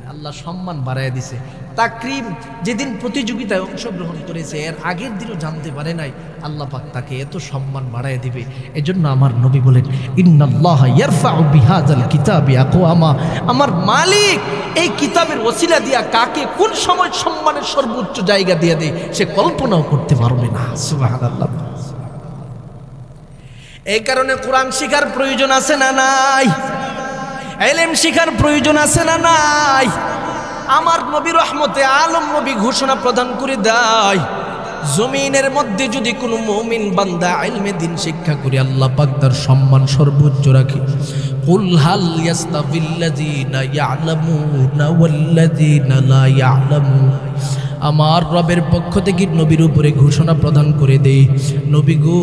না। আল্লাহ সম্মান বাড়ায় দিছে। তাকরিম যেদিন প্রতিযোগিতায় অংশগ্রহণ করেছে, এর আগের দিনও জানতে পারে নাই আল্লাহ পাক তাকে এত সম্মান বাড়ায় দিবে। এজন্য আমার নবী বলেন, ইন্নাল্লাহা ইয়ারফাউ বিহাযাল কিতাবি আকওয়ামা, আমার মালিক এই কিতাবের ওসিলা দিয়া কাকে কোন সময় সম্মানের সর্বোচ্চ জায়গা দিয়ে দেয় সে কল্পনাও করতে পারবে না। সুবহানাল্লাহ। এই কারণে কোরআন শিখার প্রয়োজন আছে না নাই? ইলম শিখার প্রয়োজন আছে না নাই? আমার নবী রহমতে আলম নবী ঘোষণা প্রদান করে দেয়, জমিনের মধ্যে যদি কোনো মুমিন বান্দা ইলমে দ্বীন শিক্ষা করে আল্লাহ পাক তার সম্মান সর্বোচ্চ রাখে। কুল হাল ইয়াস্তাবিল্লাযীনা ইয়ালামুনা ওয়াল্লাযীনা লা ইয়ালামুন। আমার রবের পক্ষ থেকে নবীর উপরে ঘোষণা প্রদান করে দেই, নবী গো,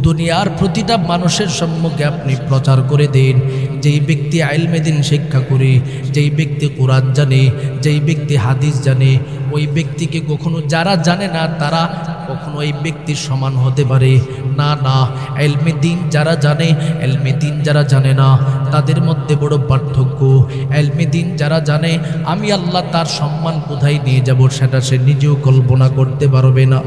দুনিয়ার প্রতিটা মানুষের সম্মুখে আপনি প্রচার করে দেন, যেই ব্যক্তি ইলমে দ্বীন শিক্ষা করে, যেই ব্যক্তি কোরআন জানে, যেই ব্যক্তি হাদিস জানে, ওই ব্যক্তিকে কখনো যারা জানে না তারা কখনো এই ব্যক্তির সমান হতে পারে না। না, ইলমে দ্বীন যারা জানে, ইলমে দ্বীন যারা জানে না, তাদের মধ্যে বড় পার্থক্য। ইলমে দ্বীন যারা জানে, আমি আল্লাহ তার সম্মান কোথায় নিয়ে যাব সেটা সে নিজেও কল্পনা করতে পারবে না।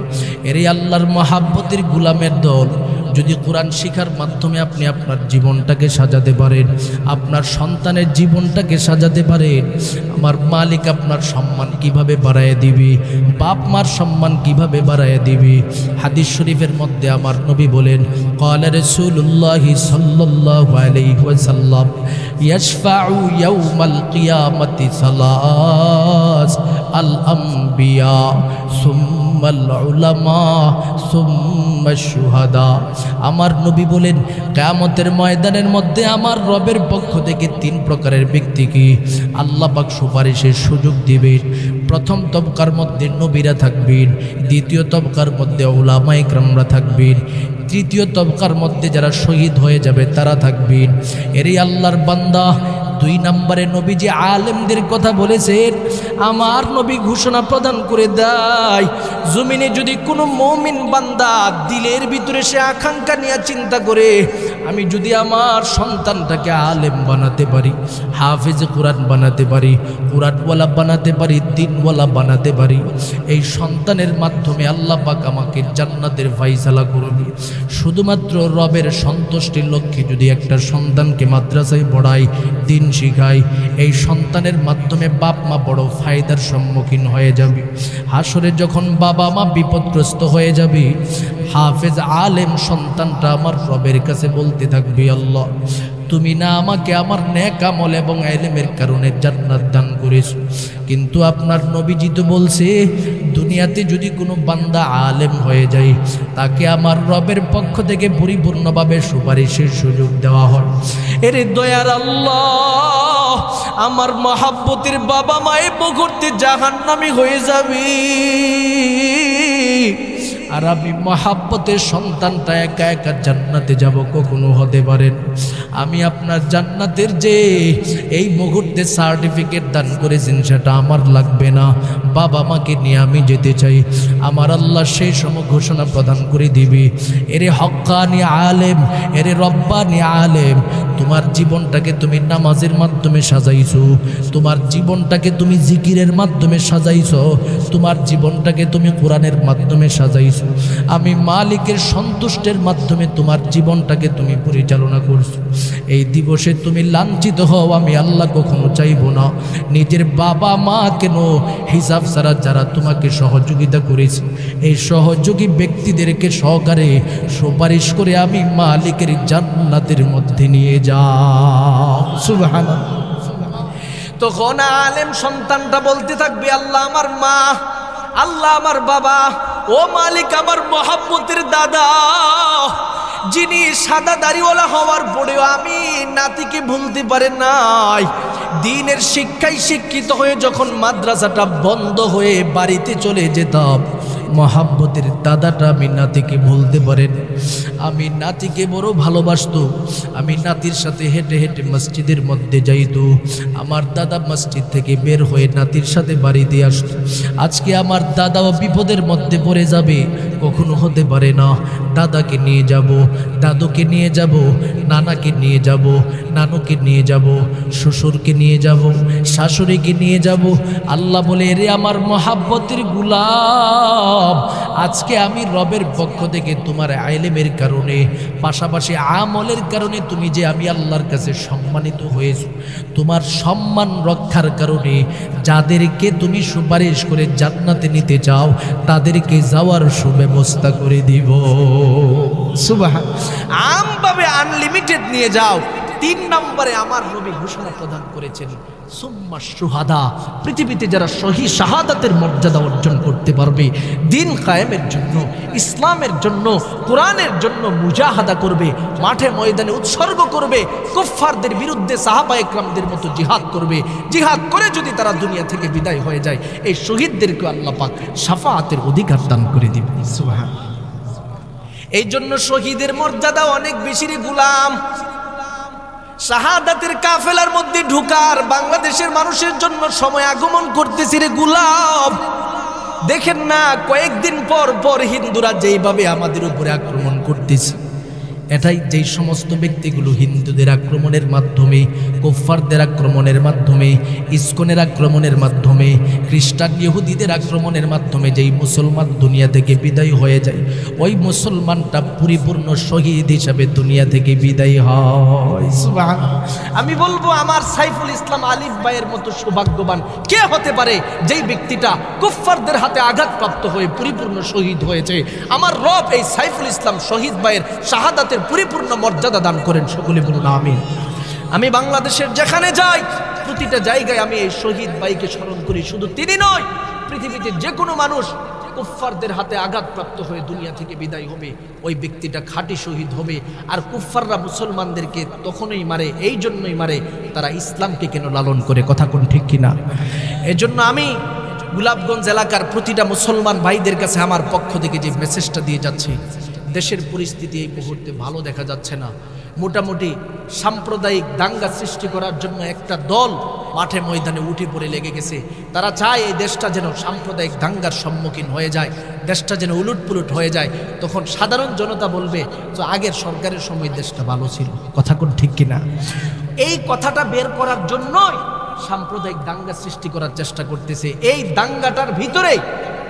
এর আল্লাহর মহাব্বতের গোলামের দল, যদি কোরআন শিখার মাধ্যমে আপনি আপনার জীবনটাকে সাজাতে পারেন, আপনার সন্তানের জীবনটাকে সাজাতে পারেন, আমার মালিক আপনার সম্মান কিভাবে বাড়ায় দিবে, বাপ মার সম্মান কিভাবে বাড়ায় দিবে। হাদিস শরীফের মধ্যে আমার নবী বলেন, ক্বালা রাসূলুল্লাহ সাল্লাল্লাহু আলাইহি ওয়াসাল্লাম, ইয়াশফাউ ইয়াউমাল কিয়ামাতি সালাস, আল আম্বিয়া সুম্মাল উলামা সুম্মা শুহাদা। আমার নবী বলেন কিয়ামতের ময়দানের মধ্যে আমার রবের পক্ষ থেকে 3 প্রকারের ব্যক্তিকে আল্লাহ পাক সুপারিশের সুযোগ দিবেন। প্রথম তবকার মধ্যে নবীরা থাকবেন, দ্বিতীয় তবকার মধ্যে উলামায়ে কেরামরা থাকবেন, তৃতীয় তবকার মধ্যে যারা শহীদ হয়ে যাবে তারা থাকবেন। এরই আল্লাহর বান্দা 2 নম্বরে নবীজি আলেমদের কথা বলেছেন। আমার নবী ঘোষণা প্রদান করে দেয়, জমিনে যদি কোনো মুমিন বান্দা দিলের ভিতরে সে আকাঙ্ক্ষা নিয়ে চিন্তা করে, আমি যদি আমার সন্তানটাকে আলেম বানাতে পারি, হাফেজ কোরআন বানাতে পারি, কোরআনওয়ালা বানাতে পারি, দিনওয়ালা বানাতে পারি, এই সন্তানের মাধ্যমে আল্লাহ পাক আমাকে জান্নাতের ফায়সালা করবে। শুধুমাত্র রবের সন্তুষ্টির লক্ষ্যে যদি একটা সন্তানকে মাদ্রাসায় পড়াই, দিন শিখাই, এই সন্তানের মাধ্যমে বাপ মা বড় ফায়দার সম্মুখীন হয়ে যাবে। হাসরে যখন বাবা মা বিপদগ্রস্ত হয়ে যাবে, হাফেজ আলেম সন্তানটা আমার রবের কাছে বলতে থাকবে, আল্লাহ তুমি না আমাকে আমার নেক আমল এবং ইলমের কারণে জান্নাত দান করেছো, কিন্তু আপনার নবীজি তো বলছে দুনিয়াতে যদি কোনো বান্দা আলেম হয়ে যায় তাকে আমার রবের পক্ষ থেকে পরিপূর্ণভাবে সুপারিশের সুযোগ দেওয়া হয়। এরে দয়ার আল্লাহ, আমার মহাব্বতের বাবা মায়ের মুহূর্তে জাহান্নামী হয়ে যাবে, আর আমি মহাব্বতের সন্তানটা একা একা জান্নাতে যাব, কখনো হতে পারেন। আমি আপনার জান্নাতের যে এই মুহূর্তে সার্টিফিকেট দান করেছেন সেটা আমার লাগবে না, বাবা মাকে নিয়ে আমি যেতে চাই। আমার আল্লাহ সেই সময় ঘোষণা প্রদান করে দিবি, এরে হক্কানি আলেম, এরে রব্বানি আলেম, তোমার জীবনটাকে তুমি নামাজের মাধ্যমে সাজাইছো, তোমার জীবনটাকে তুমি জিকিরের মাধ্যমে সাজাইছো, তোমার জীবনটাকে তুমি কোরআনের মাধ্যমে সাজাইছো, আমি মালিকের সন্তুষ্টের মাধ্যমে তোমার জীবনটাকে তুমি পরিচালনা করছো। এই দিবসে তুমি লাঞ্ছিত হও আমি আল্লাহ কখনো চাইব না। নিজের বাবা মা কেন, হিসাব ছাড়া যারা তোমাকে সহযোগিতা করেছে এই সহযোগী ব্যক্তিদেরকে সহকারে সুপারিশ করে আমি মালিকের জান্নাতের মধ্যে নিয়ে যাও। সুবহানাল্লাহ। তখন আলেম সন্তানটা বলতে থাকবে, আল্লাহ আমার মা, আল্লাহ আমার বাবা, ও মালিক আমার মহাব্বতের দাদা, যিনি সাদা দাড়িওয়ালা হওয়ার পরেও আমি নাতিকে ভুলতে পারে নাই। দ্বীনের শিক্ষায় শিক্ষিত হয়ে যখন মাদ্রাসাটা বন্ধ হয়ে বাড়িতে চলে যেতাম, মহাব্বতের দাদাটা আমি নাতিকে ভুলতে পারেন। আমি নাতিকে বড় ভালোবাসতো, আমি নাতির সাথে হেঁটে হেঁটে মসজিদের মধ্যে যাইতো, আমার দাদা মসজিদ থেকে বের হয়ে নাতির সাথে বাড়িতে আসতো। আজকে আমার দাদাও বিপদের মধ্যে পড়ে যাবে, কখনো হতে পারে না। দাদাকে নিয়ে যাব, দাদুকে নিয়ে যাব, নানাকে নিয়ে যাব, নানুকে নিয়ে যাব, শ্বশুরকে নিয়ে যাব, শাশুড়িকে নিয়ে যাব। আল্লাহ বলে, রে আমার মহাব্বতের গুলাম, আজকে আমি রবের পক্ষ থেকে তোমার ইলমের কারণে পাশাপাশি আমলের কারণে তুমি যে আমি আল্লাহর কাছে সম্মানিত হয়েছো, তোমার সম্মান রক্ষার কারণে যাদেরকে তুমি সুপারিশ করে জান্নাতে নিতে চাও তাদেরকে যাওয়ার সুব্যবস্থা করে দিব। সুবহানাল্লাহ। আমভাবে আনলিমিটেড নিয়ে যাও। 3 নম্বরে আমার নবী ঘোষণা প্রদান করেছেন, সুম্মা শুহাদা, পৃথিবীতে যারা শহীদ শাহাদাতের মর্যাদা অর্জন করতে পারবে, দিন কায়েমের জন্য, ইসলামের জন্য, কোরআনের জন্য মুজাহাদা করবে, মাঠে ময়দানে উৎসর্গ করবে, কুফফারদের বিরুদ্ধে সাহাবায়ে কেরামদের মতো জিহাদ করবে, জিহাদ করে যদি তারা দুনিয়া থেকে বিদায় হয়ে যায়, এই শহীদদেরকে আল্লাহ পাক শাফাআতের অধিকার দান করে দিবে। সুবহানাল্লাহ। এই জন্য শহীদের মর্যাদা অনেক বেশি রে গোলাম। শাহাদাতের কাফেলার মধ্যে ঢুকার বাংলাদেশের মানুষের জন্য সময় আগমন করতেছে রে গোলাম। দেখেন না, কয়েকদিন পর পর হিন্দুরা যেইভাবে আমাদের উপরে আক্রমণ করতেছে, এটাই যেই সমস্ত ব্যক্তিগুলো হিন্দুদের আক্রমণের মাধ্যমে, কুফফারদের আক্রমণের মাধ্যমে, ইসকনের আক্রমণের মাধ্যমে, খ্রিস্টান ইহুদিদের আক্রমণের মাধ্যমে যেই মুসলমান দুনিয়া থেকে বিদায় হয়ে যায়, ওই মুসলমানটা পরিপূর্ণ শহীদ হিসাবে দুনিয়া থেকে বিদায় হয়। সুবহানাল্লাহ। আমি বলবো, আমার সাইফুল ইসলাম আলিফ ভাইয়ের মতো সৌভাগ্যবান কে হতে পারে যেই ব্যক্তিটা কুফফারদের হাতে আঘাতপ্রাপ্ত হয়ে পরিপূর্ণ শহীদ হয়েছে। আমার রব এই সাইফুল ইসলাম শহীদ ভাইয়ের শাহাদাতের পরিপূর্ণ মর্যাদা দান করেন, সকলে বলুন আমিন। আমি বাংলাদেশের যেখানে যাই প্রতিটা জায়গায় আমি এই শহীদ ভাইকে স্মরণ করি। শুধু তিনি নয়, পৃথিবীতে যে কোনো মানুষ কুফফারদের হাতে আঘাতপ্রাপ্ত হয়ে দুনিয়া থেকে বিদায় হবে, ওই ব্যক্তিটা খাঁটি শহীদ হবে। আর কুফফাররা মুসলমানদেরকে তখনই মারে, এই জন্যই মারে তারা ইসলামকে কেন লালন করে, কথা কোন ঠিক কিনা? এজন্য আমি গোলাপগঞ্জ এলাকার প্রতিটা মুসলমান ভাইদের কাছে আমার পক্ষ থেকে যে মেসেজটা দিয়ে যাচ্ছি, দেশের পরিস্থিতি এই মুহূর্তে ভালো দেখা যাচ্ছে না। মোটামুটি সাম্প্রদায়িক দাঙ্গা সৃষ্টি করার জন্য একটা দল মাঠে ময়দানে উঠে পড়ে লেগে গেছে। তারা চায় এই দেশটা যেন সাম্প্রদায়িক দাঙ্গার সম্মুখীন হয়ে যায়, দেশটা যেন উলটপুলট হয়ে যায়। তখন সাধারণ জনতা বলবে যে আগের সরকারের সময় দেশটা ভালো ছিল, কথা কোন ঠিক কিনা? এই কথাটা বের করার জন্যই সাম্প্রদায়িক দাঙ্গা সৃষ্টি করার চেষ্টা করতেছে। এই দাঙ্গাটার ভিতরে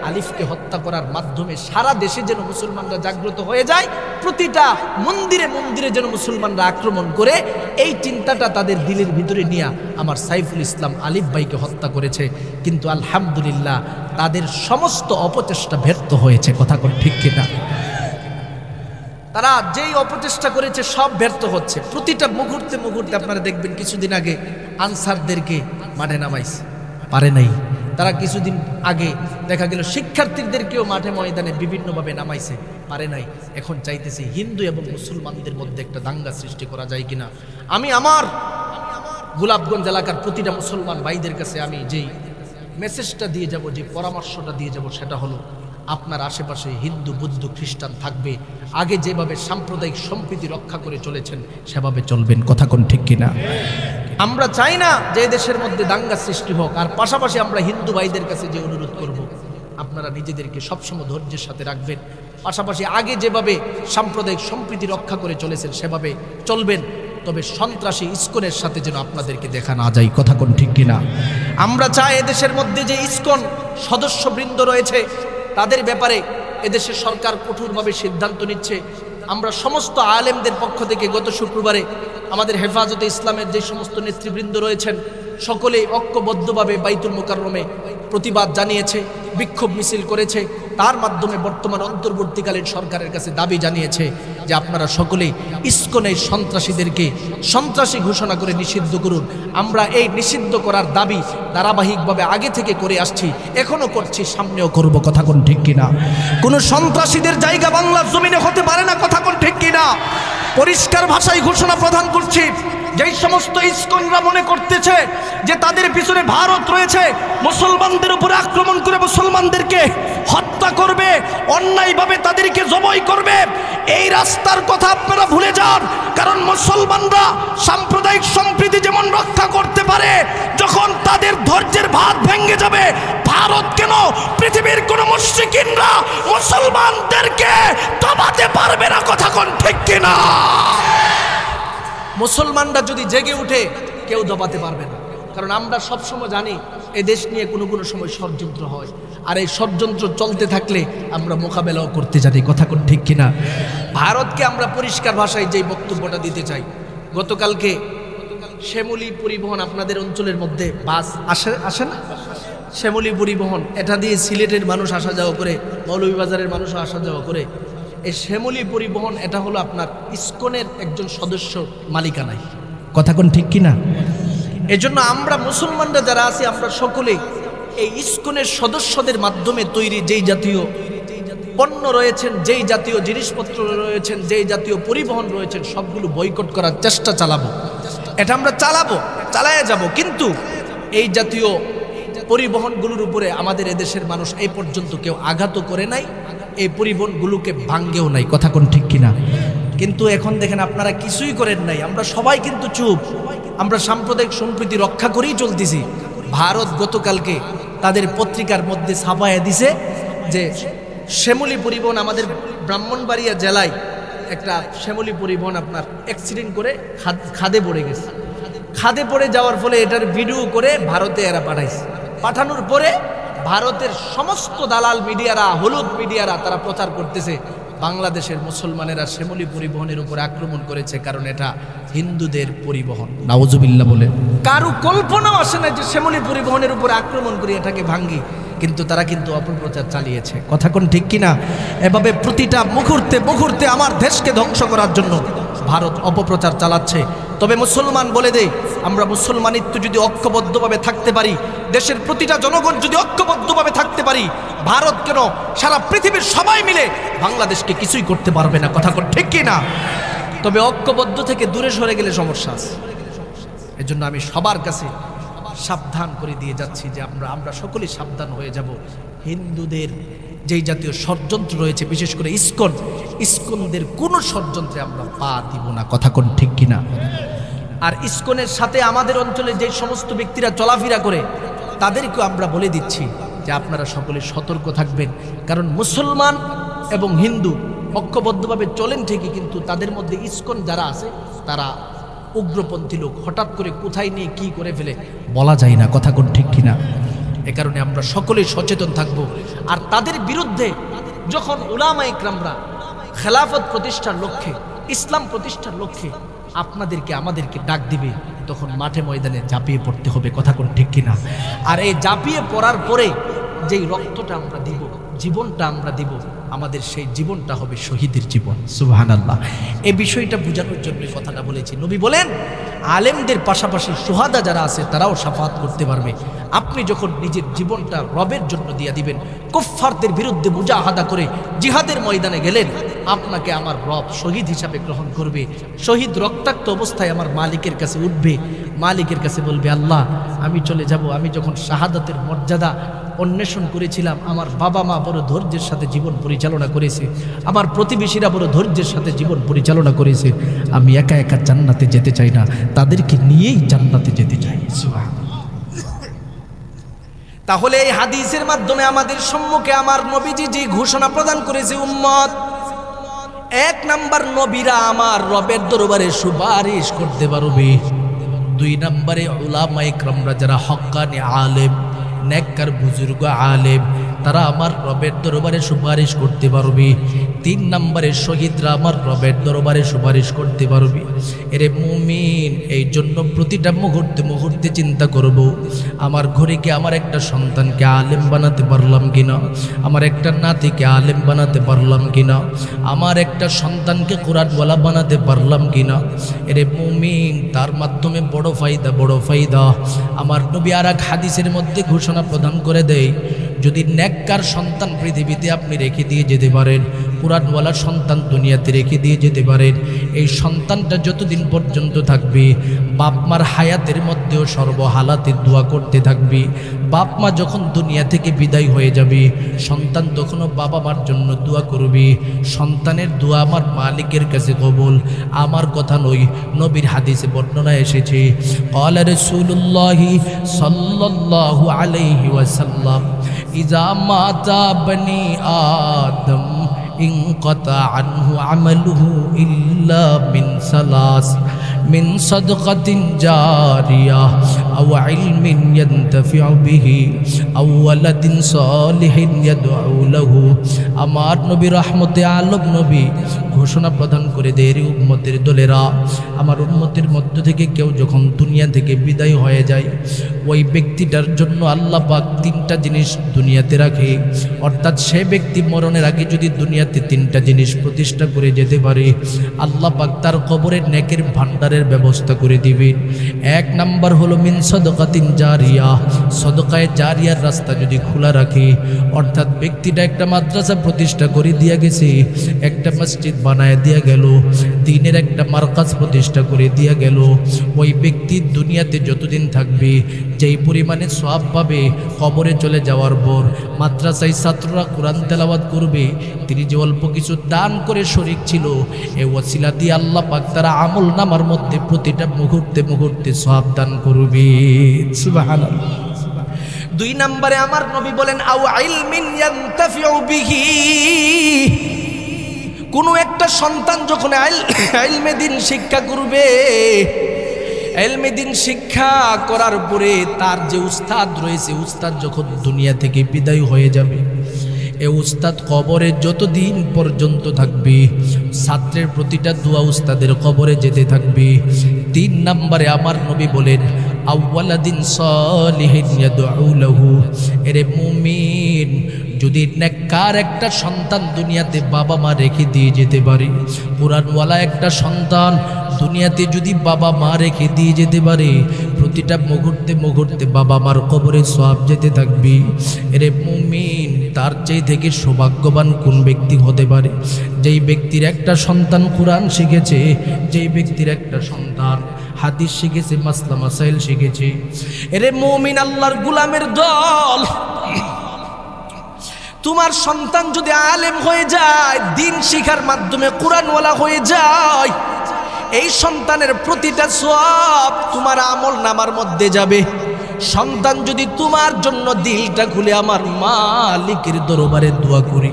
আলিফকে হত্যা করার মাধ্যমে সারা দেশে যেন মুসলমানরা জাগ্রত হয়ে যায়, প্রতিটা মন্দিরে মন্দিরে যেন মুসলমানরা আক্রমণ করে, এই চিন্তাটা তাদের দিলের ভিতরে নিয়ে আমার সাইফুল ইসলাম আলিফ ভাইকে হত্যা করেছে। কিন্তু আলহামদুলিল্লাহ তাদের সমস্ত অপচেষ্টা ব্যর্থ হয়েছে, কথা কোন ঠিক কিনা? তারা যেই অপচেষ্টা করেছে সব ব্যর্থ হচ্ছে। প্রতিটা মুহূর্তে মুহূর্তে আপনারা দেখবেন কিছুদিন আগে আনসারদেরকে মাঠে নামাইছে, পারে নাই। তারা কিছুদিন আগে দেখা গেল শিক্ষার্থীদেরকেও মাঠে ময়দানে বিভিন্নভাবে নামাইছে, পারে নাই। এখন চাইতেছে হিন্দু এবং মুসলমানদের মধ্যে একটা দাঙ্গা সৃষ্টি করা যায় কিনা। আমি আমার গোলাপগঞ্জ এলাকার প্রতিটা মুসলমান ভাইদের কাছে আমি যেই মেসেজটা দিয়ে যাব, যে পরামর্শটা দিয়ে যাব, সেটা হলো আপনার আশেপাশে হিন্দু বৌদ্ধ খ্রিস্টান থাকবে, আগে যেভাবে সাম্প্রদায়িক সম্প্রীতি রক্ষা করে চলেছেন সেভাবে চলবেন, কথা কোন ঠিক কিনা? আমরা চাই না যে দেশের মধ্যে দাঙ্গা সৃষ্টি হোক। আর পাশাপাশি আমরা হিন্দু ভাইদের কাছে যে অনুরোধ করব, আপনারা নিজেদেরকে সবসময় ধৈর্যের সাথে রাখবেন, পাশাপাশি আগে যেভাবে সাম্প্রদায়িক সম্প্রীতি রক্ষা করে চলেছেন সেভাবে চলবেন। তবে সন্ত্রাসী ইসকনের সাথে যেন আপনাদেরকে দেখা না যায়, কথা কোন ঠিক কিনা? আমরা চাই এদেশের মধ্যে যে ইসকন সদস্যবৃন্দ রয়েছে তাদের ব্যাপারে এদেশের সরকার কঠোরভাবে সিদ্ধান্ত নিচ্ছে। আমরা সমস্ত আলেমদের পক্ষ থেকে গত শুক্রবারে আমাদের হেফাজতে ইসলামের যে সমস্ত নেতৃবৃন্দ রয়েছেন সকলেই ঐক্যবদ্ধভাবে বাইতুল মুকাররমে প্রতিবাদ জানিয়েছে, বিক্ষোভ মিছিল করেছে। তার মাধ্যমে বর্তমান অন্তর্বর্তীকালীন সরকারের কাছে দাবি জানিয়েছে যে আপনারা সকলেই ইসকনের সন্ত্রাসীদেরকে সন্ত্রাসী ঘোষণা করে নিষিদ্ধ করুন। আমরা এই নিষিদ্ধ করার দাবি ধারাবাহিকভাবে আগে থেকে করে আসছি, এখনও করছি, সামনেও করব, কথা কোন ঠিক কিনা? কোনো সন্ত্রাসীদের জায়গা বাংলার জমিনে হতে পারে না, কথা কোন ঠিক কিনা? পরিষ্কার ভাষায় ঘোষণা প্রদান করছি, যেই সমস্ত ইসকনরা মনে করতেছে যে তাদের পিছনে ভারত রয়েছে, মুসলমানদের উপরে আক্রমণ করে মুসলমানদেরকে হত্যা করবে, অন্যায়ভাবে তাদেরকে জবাই করবে, এই রাস্তার কথা আপনারা ভুলে যান। কারণ মুসলমানরা সাম্প্রদায়িক সম্প্রীতি যেমন রক্ষা করতে পারে, যখন তাদের ধৈর্যের ভাত ভেঙে যাবে, ভারত কেন পৃথিবীর কোন মুশরিকিনরা মুসলমানদেরকে দবাতে পারবে না, কথা কোন ঠিক কিনা? মুসলমানরা যদি জেগে উঠে কেউ দবাতে পারবে না। কারণ আমরা সবসময় জানি এ দেশ নিয়ে কোনো কোনো সময় ষড়যন্ত্র হয়, আর এই ষড়যন্ত্র চলতে থাকলে আমরা মোকাবেলাও করতে জানি, কথা কোন ঠিক কিনা? ভারতকে আমরা পরিষ্কার ভাষায় যেই বক্তব্যটা দিতে চাই, গতকালকে শ্যামলী পরিবহন আপনাদের অঞ্চলের মধ্যে বাস আসে না, শ্যামলী পরিবহন, এটা দিয়ে সিলেটের মানুষ আসা যাওয়া করে, মৌলভীবাজারের মানুষও আসা যাওয়া করে। এই শ্যামলী পরিবহন এটা হলো আপনার ইসকনের একজন সদস্য মালিকানায়, কথা কোন ঠিক কিনা? এজন্য আমরা মুসলমানরা যারা আছি আমরা সকলেই এই ইসকনের সদস্যদের মাধ্যমে তৈরি যেই জাতীয় পণ্য রয়েছেন, যেই জাতীয় জিনিসপত্র রয়েছেন, যেই জাতীয় পরিবহন রয়েছেন সবগুলো বয়কট করার চেষ্টা চালাবো। এটা আমরা চালায়া যাব। কিন্তু এই জাতীয় পরিবহনগুলোর উপরে আমাদের এদেশের মানুষ এই পর্যন্ত কেউ আঘাত করে নাই, এই পরিবহনগুলোকে ভাঙ্গেও নাই, কথা কোন ঠিক কিনা? কিন্তু এখন দেখেন আপনারা কিছুই করেন নাই, আমরা সবাই কিন্তু চুপ, আমরা সাম্প্রদায়িক সম্প্রীতি রক্ষা করেই চলতেছি। ভারত গতকালকে তাদের পত্রিকার মধ্যে ছাপাইয়া দিছে যে শ্যামলী পরিবহন আমাদের ব্রাহ্মণবাড়িয়া জেলায় একটা শ্যামলী পরিবহন আপনার অ্যাক্সিডেন্ট করে খাদে পড়ে গেছে। খাদে পড়ে যাওয়ার ফলে এটার ভিডিও করে ভারতে এরা পাঠাইছে। পাঠানোর পরে ভারতের সমস্ত দালাল মিডিয়ারা, হলুদ মিডিয়ারা তারা প্রচার করতেছে বাংলাদেশের মুসলমানেরা শ্যামলী পরিবহনের উপর আক্রমণ করেছে, কারণ এটা হিন্দুদের পরিবহন। নাউজুবিল্লাহ বলে কারো কল্পনাও আসে না যে শ্যামলী পরিবহনের উপর আক্রমণ করে এটাকে ভাঙ্গি, কিন্তু তারা কিন্তু অপপ্রচার চালিয়েছে, কথা কোন ঠিক কিনা? এভাবে প্রতিটা মুহূর্তে আমার দেশকে ধ্বংস করার জন্য ভারত অপপ্রচার চালাচ্ছে। তবে মুসলমান বলে দেই, আমরা মুসলমানিত্ব যদি ঐক্যবদ্ধভাবে থাকতে পারি, দেশের প্রতিটা জনগণ যদি ঐক্যবদ্ধভাবে থাকতে পারি, ভারত কেন, সারা পৃথিবীর সবাই মিলে বাংলাদেশকে কিছুই করতে পারবে না। কথা ঠিক কি না? তবে ঐক্যবদ্ধ থেকে দূরে সরে গেলে সমস্যা আছে। এজন্য আমি সবার কাছে সাবধান করে দিয়ে যাচ্ছি যে আমরা সকলেই সাবধান হয়ে যাব। হিন্দুদের যেই জাতীয় ষড়যন্ত্র রয়েছে, বিশেষ করে ইসকনদের কোনো ষড়যন্ত্রে আমরা পা দিব না। কথা ঠিক কিনা? আর ইসকনের সাথে আমাদের অঞ্চলে যে সমস্ত ব্যক্তিরা চলাফেরা করে তাদেরকেও আমরা বলে দিচ্ছি যে আপনারা সকলে সতর্ক থাকবেন। কারণ মুসলমান এবং হিন্দু ঐক্যবদ্ধভাবে চলেন ঠিকই, কিন্তু তাদের মধ্যে ইসকন যারা আছে তারা উগ্রপন্থী লোক, হঠাৎ করে কোথায় নিয়ে কি করে ফেলে বলা যায় না। কথা ঠিক কিনা? এ কারণে আমরা সকলেই সচেতন থাকব। আর তাদের বিরুদ্ধে যখন উলামা ইকরামরা খেলাফত প্রতিষ্ঠার লক্ষ্যে, ইসলাম প্রতিষ্ঠার লক্ষ্যে আপনাদেরকে আমাদেরকে ডাক দিবে, তখন মাঠে ময়দানে ঝাঁপিয়ে পড়তে হবে। কথা ঠিক কিনা? আর এই ঝাঁপিয়ে পড়ার পরে যেই রক্তটা আমরা দিব, জীবনটা আমরা দিব, আমাদের সেই জীবনটা হবে শহীদের জীবন। সুবহানাল্লাহ। এই বিষয়টা বোঝানোর জন্য কথাটা বলেছি। নবী বলেন আলেমদের পাশাপাশি সুহাদা যারা আছে তারাও শাফাত করতে পারবে। আপনি যখন নিজের জীবনটা রবের জন্য দিয়ে দিবেন, কুফফারদের বিরুদ্ধে মুজাহাদা করে জিহাদের ময়দানে গেলেন, আপনাকে আমার রব শহীদ হিসাবে গ্রহণ করবে। শহীদ রক্তাক্ত অবস্থায় আমার মালিকের কাছে উঠবে, মালিকের কাছে বলবে, আল্লাহ আমি চলে যাব। আমি যখন শাহাদাতের মর্যাদা অন্বেষণ করেছিলাম, আমার বাবা মা বড় ধৈর্যের সাথে জীবন পরিচালনা করেছে, আমার প্রতিবেশীরা বড় ধৈর্যের সাথে জীবন পরিচালনা করেছে। আমি একা একা জান্নাতে যেতে চাই না, তাদেরকে নিয়েই জান্নাতে যেতে চাই। তাহলে এই হাদিসের মাধ্যমে আমাদের সম্মুখে আমার নবীজি যে ঘোষণা প্রদান করেছে, উম্মত, 1 নাম্বার নবীরা আমার রবের দরবারে সুপারিশ করতে পারবে। 2 নম্বরে উলামা ইকরামরা যারা হক্কানি আলেম, নেককার বুজুর্গ আলেম, তারা আমার রবের দরবারে সুপারিশ করতে পারবে। 3 নম্বরে শহীদরা আমার রবের দরবারে সুপারিশ করতে পারবে। এরে মুমিন, এই জন্য প্রতিটা মুহূর্তে মুহূর্তে চিন্তা করব, আমার ঘরে কি আমার একটা সন্তানকে আলেম বানাতে পারলাম কিনা, আমার একটা নাতিকে আলেম বানাতে পারলাম কিনা, আমার একটা সন্তানকে কোরআনওয়ালা বানাতে পারলাম কিনা। এরে মুমিন, তার মাধ্যমে বড় ফায়দা। আমার নবী আর এক হাদিসের মধ্যে ঘোষণা প্রদান করে দেয়, যদি নেককার সন্তান পৃথিবীতে আপনি রেখে দিয়ে যেতে পারেন, কোরআনওয়ালা সন্তান দুনিয়াতে রেখে দিয়ে যেতে পারেন, এই সন্তানটা যতদিন পর্যন্ত থাকবে, বাপ মার হায়াতের মধ্যেও সর্বহালাতে দোয়া করতে থাকবে। বাপ মা যখন দুনিয়া থেকে বিদায় হয়ে যাবে, সন্তান তখনও বাবা মার জন্য দোয়া করবে। সন্তানের দোয়া আমার মালিকের কাছে কবুল। আমার কথা নয়, নবীর হাদিসে বর্ণনা এসেছে, ক্বালা রাসূলুল্লাহি সাল্লাল্লাহু আলাইহি ওয়াসাল্লাম, ইযা মাতা বনি আদম ইনকাতা আনহু আমালুহু ইল্লা মিন সালাস, মিন সাদকাতিন জারিয়া আও ইলমিন ইয়ানতাফিউ বিহি আও ওয়ালাদিন সালিহিন ইয়াদউ লাহু। আমার নবী রহমতে আলম নবী ঘোষণা প্রদান করে দেয়, উম্মতের দলেরা, আমার উম্মতের মধ্য থেকে কেউ যখন দুনিয়া থেকে বিদায় হয়ে যায়, ওই ব্যক্তিটার জন্য আল্লাহ পাক 3টা জিনিস দুনিয়াতে রাখে। অর্থাৎ সে ব্যক্তি মরণের আগে যদি দুনিয়াতে 3টা জিনিস প্রতিষ্ঠা করে যেতে পারে, আল্লাহ পাক তার কবরের নেকের ভান্ডারের ব্যবস্থা করে দিবেন। 1 নাম্বার হলো মিন সাদকাতিন জারিয়া, সদকায়ে জারিয়ার রাস্তা যদি খোলা রাখে, অর্থাৎ ব্যক্তিটা একটা মাদ্রাসা প্রতিষ্ঠা করে দিয়ে গেছে, একটা মসজিদ বানায় দিয়া গেল, দিনের একটা মার্কাজ প্রতিষ্ঠা করে দিয়া গেল, ওই ব্যক্তি দুনিয়াতে যতদিন থাকবে যেই পরিমাণে সওয়াব পাবে, কবরে চলে যাওয়ার পর মাদ্রাসায় ছাত্ররা কোরআন তেলাওয়াত করবে, তিনি যে অল্প কিছু দান করে শরীক ছিল, এই ওসিলা দিয়ে আল্লাহ পাক তার আমল নামার মধ্যে প্রতিটা মুহূর্তে মুহূর্তে সওয়াব দান করবে। সুবহানাল্লাহ। 2 নম্বরে আমার নবী বলেন, আও ইলমিন ইয়ানতাফিউ বিহি, কোনো একটা সন্তান যখন ইলমে দিন শিক্ষা করবে, ইলমে দিন শিক্ষা করার পরে তার যে উস্তাদ রয়েছে, উস্তাদ যখন দুনিয়া থেকে বিদায় হয়ে যাবে, এই উস্তাদ কবরে যতদিন পর্যন্ত থাকবে, ছাত্রের প্রতিটা দোয়া উস্তাদের কবরে যেতে থাকবে। 3 নম্বরে আমার নবী বলেন, আওয়ালাদিন সালিহিন ইয়াদউ লাহু। এরে মুমিন, যদি নেককার একটা সন্তান দুনিয়াতে বাবা মা রেখে দিয়ে যেতে পারে, কোরআনওয়ালা একটা সন্তান দুনিয়াতে যদি বাবা মা রেখে দিয়ে যেতে পারে, প্রতিটা মুহূর্তে মুহূর্তে বাবা মার কবরে সওয়াব যেতে থাকবে। এরে মুমিন, তার চেয়ে থেকে সৌভাগ্যবান কোন ব্যক্তি হতে পারে? যেই ব্যক্তির একটা সন্তান কোরআন শিখেছে, যেই ব্যক্তির একটা সন্তান হাদিস শিখেছে, মাসলা মাসাইল শিখেছে। এরে মুমিন আল্লাহর গোলামের দল, তোমার সন্তান যদি আলেম হয়ে যায়, দিন শিখার মাধ্যমে কোরআনওয়ালা হয়ে যায়, এই সন্তানের প্রতিটা সওয়াব তোমার আমল নামার মধ্যে যাবে। সন্তান যদি তোমার জন্য দিলটা খুলে আমার মালিকের দরবারে দোয়া করি,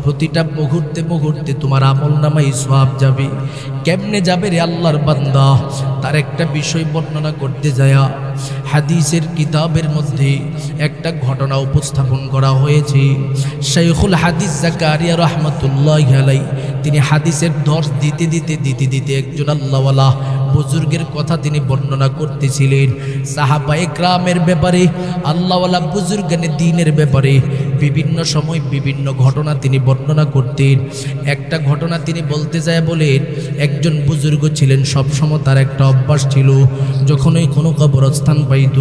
প্রতিটা মুহূর্তে মুহূর্তে তোমার আমল নামায় সওয়াব যাবে। কেমনে যাবে রে আল্লাহর বান্দা? তার একটা বিষয় বর্ণনা করতে যায় হাদিসের কিতাবের মধ্যে একটা ঘটনা উপস্থাপন করা হয়েছে। শাইখুল হাদিস জাকারিয়া রহমাতুল্লাহি আলাইহি তিনি হাদিসের দর্শ দিতে দিতে একজন আল্লাহওয়ালা বুজুর্গের কথা তিনি বর্ণনা করতেছিলেন। সাহাবায়ে কেরামের ব্যাপারে, আল্লাহওয়ালা বুজুর্গানে দ্বীনের ব্যাপারে বিভিন্ন সময় বিভিন্ন ঘটনা তিনি বর্ণনা করতেন। একটা ঘটনা তিনি বলতে যায় বলেন, একজন বুজুর্গ ছিলেন, সবসময় তার একটা অভ্যাস ছিল, যখনই কোনো কবরস্থান পাইত,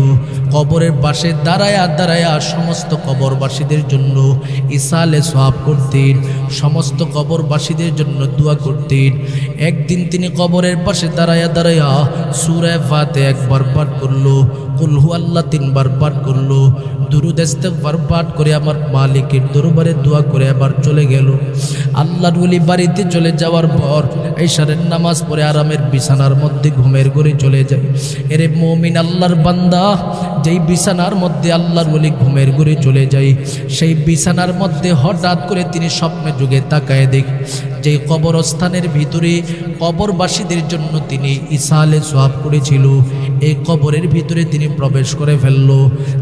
কবরের পাশে দাঁড়ায়া সমস্ত কবরবাসীদের জন্য ইসালে সওয়াব করতেন, সমস্ত কবরবাসীদের জন্য দোয়া করতেন। একদিন তিনি কবরের পাশে দাঁড়ায়া সূরা ফাতিহা একবার পাঠ করলো, কুল হুয়াল্লাহ 3 বার পাঠ করলো, দুরূদ ইস্তিগফার পাঠ করে আমার মালিকের দরবারে দোয়া করে আবার চলে গেল। আল্লাহর ওলি বাড়িতে চলে যাওয়ার পর ইশারের নামাজ পড়ে আরামের বিছানার মধ্যে ঘুমের ঘরে চলে যায়। এরে মুমিন আল্লাহর বান্দা, যেই বিছানার মধ্যে আল্লাহর ওলি ঘুমের ঘরে চলে যায়, সেই বিছানার মধ্যে হঠাৎ করে তিনি স্বপ্নে যুগে তাকায় দেখে যে কবরস্থানের ভিতরে কবরবাসীদের জন্য তিনি ইসালে সওয়াব করেছিল, এই কবরের ভিতরে তিনি প্রবেশ করে ফেলল।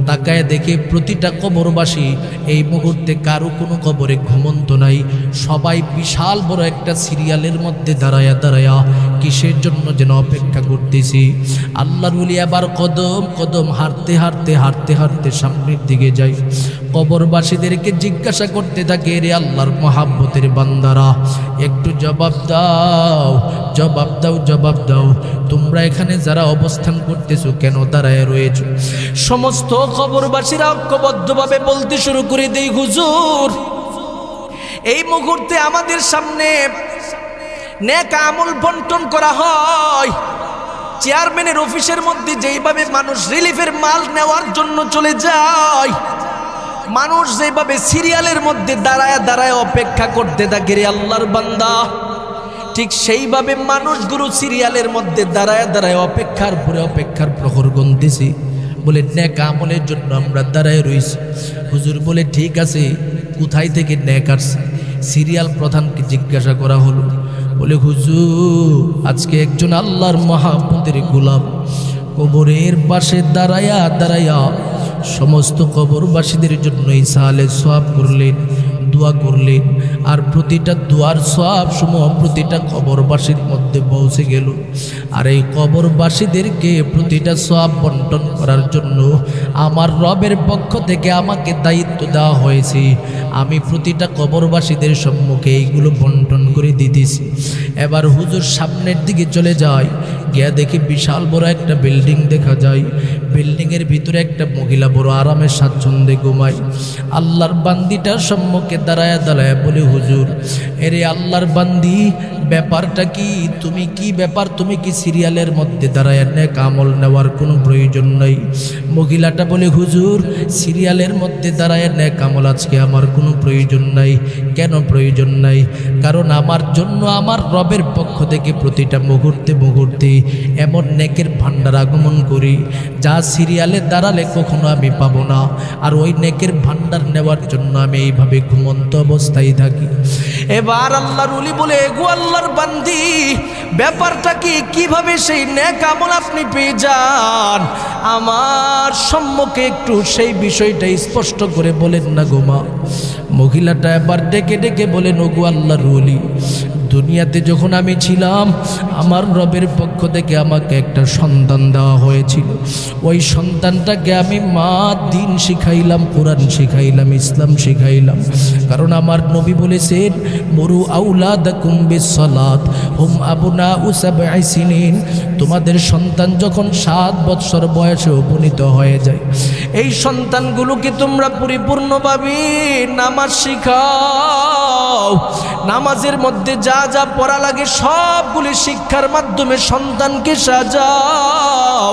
তাকায় দেখে প্রতিটা কবরবাসী এই মুহূর্তে কারো কোনো কবরে ঘুমন্ত নাই, সবাই বিশাল বড় একটা সিরিয়ালের মধ্যে দাঁড়ায়া কিসের জন্য যেন অপেক্ষা করতেছি। আল্লাহর ওলি আবার কদম কদম হাঁটতে সামনের দিকে যায়। কবরবাসীদেরকে জিজ্ঞাসা করতে থাকে, রে আল্লাহর মহাব্বতের বান্দারা, একটু জবাব দাও, তোমরা এখানে যারা অবস্থান করতেছো কেন দাঁড়ায় রয়েছ? সমস্ত কবরবাসীরা ঐক্যবদ্ধভাবে বলতে শুরু করে দেই, হুজুর, এই মুহূর্তে আমাদের সামনে নেক আমল বন্টন করা হয়। চেয়ারম্যানের অফিসের মধ্যে যেইভাবে মানুষ রিলিফের মাল নেওয়ার জন্য চলে যায়, মানুষ যেভাবে সিরিয়ালের মধ্যে দাঁড়ায় অপেক্ষা করতে থাকে রে আল্লাহর বান্দা, ঠিক সেইভাবে মানুষগুলো সিরিয়ালের মধ্যে দাঁড়ায় অপেক্ষার প্রহর গুনতেছি। বলে নেক আমলের জন্য আমরা দাঁড়ায় রয়েছি। হুজুর বলে ঠিক আছে, কোথায় থেকে নেক আসছে? সিরিয়াল প্রধানকে জিজ্ঞাসা করা হলো। বলে হুজুর, আজকে একজন আল্লাহর মহাব্বতের গোলাম কবরের পাশে দাঁড়ায়া সমস্ত কবরবাসীদের জন্য ইসালে সওয়াব করলেন, দোয়া করলেন, আর প্রতিটা দোয়ার সওয়াব সমূহ প্রতিটা কবরবাসীর মধ্যে পৌঁছে গেল। আর এই কবরবাসীদেরকে প্রতিটা সওয়াব বন্টন করার জন্য আমার রবের পক্ষ থেকে আমাকে দায়িত্ব দেওয়া হয়েছে। আমি প্রতিটা কবরবাসীদের সম্মুখে এইগুলো বন্টন করে দিতেছি। এবার হুজুর সামনের দিকে চলে যায়, গিয়া দেখি বিশাল বড় একটা বিল্ডিং দেখা যায়। বিল্ডিংয়ের ভিতরে একটা মহিলা বড় আরামে স্বাচ্ছন্দ্যে ঘুমায়। আল্লাহর বান্দিটার সম্মুখে দাঁড়ায় বলে, হুজুর, এরে আল্লাহর বান্দি, ব্যাপারটা কি? তুমি কি সিরিয়ালের মধ্যে দাঁড়ায় নেক আমল নেওয়ার কোনো প্রয়োজন নাই? মহিলাটা বলে, হুজুর, সিরিয়ালের মধ্যে দাঁড়ায় নেক আমল আজকে আমার কোনো প্রয়োজন নাই। কেন প্রয়োজন নাই? কারণ আমার জন্য আমার রবের পক্ষ থেকে প্রতিটা মুহূর্তে এমন নেকের ভান্ডার আগমন করি যা সিরিয়ালে দাঁড়ালে কখনো আমি পাবো না। আর ওই নেকের ভান্ডার নেওয়ার জন্য আমি এইভাবে ঘুমন্ত অবস্থায় থাকি। এবার আল্লাহর ওলি বলে, গো আল্লাহর বান্দি, ব্যাপারটা কি? কিভাবে সেই নেক আমল আপনি পেয়ে যান? আমার সম্মুখে একটু সেই বিষয়টা স্পষ্ট করে বলেন না গো মা। মহিলাটা এবার ডেকে বলেন, ও গো আল্লাহর ওলি, দুনিয়াতে যখন আমি ছিলাম আমার রবের পক্ষ থেকে আমাকে একটা সন্তান দেওয়া হয়েছিল। ওই সন্তানটাকে আমি মা দিন শিখাইলাম, কোরআন শিখাইলাম, ইসলাম শিখাইলাম। কারণ আমার নবী বলেছেন, মুরু আউলাদাকুম বিসসালাত হুম আবনাউ সাবঈ সিনিন। তোমাদের সন্তান যখন 7 বৎসর বয়সে উপনীত হয়ে যায়, এই সন্তানগুলোকে তোমরা পরিপূর্ণভাবে নামাজ শিখাও। নামাজের মধ্যে যা যা পড়া লাগে সবগুলি শিক্ষার মাধ্যমে সন্তানকে সাজাও।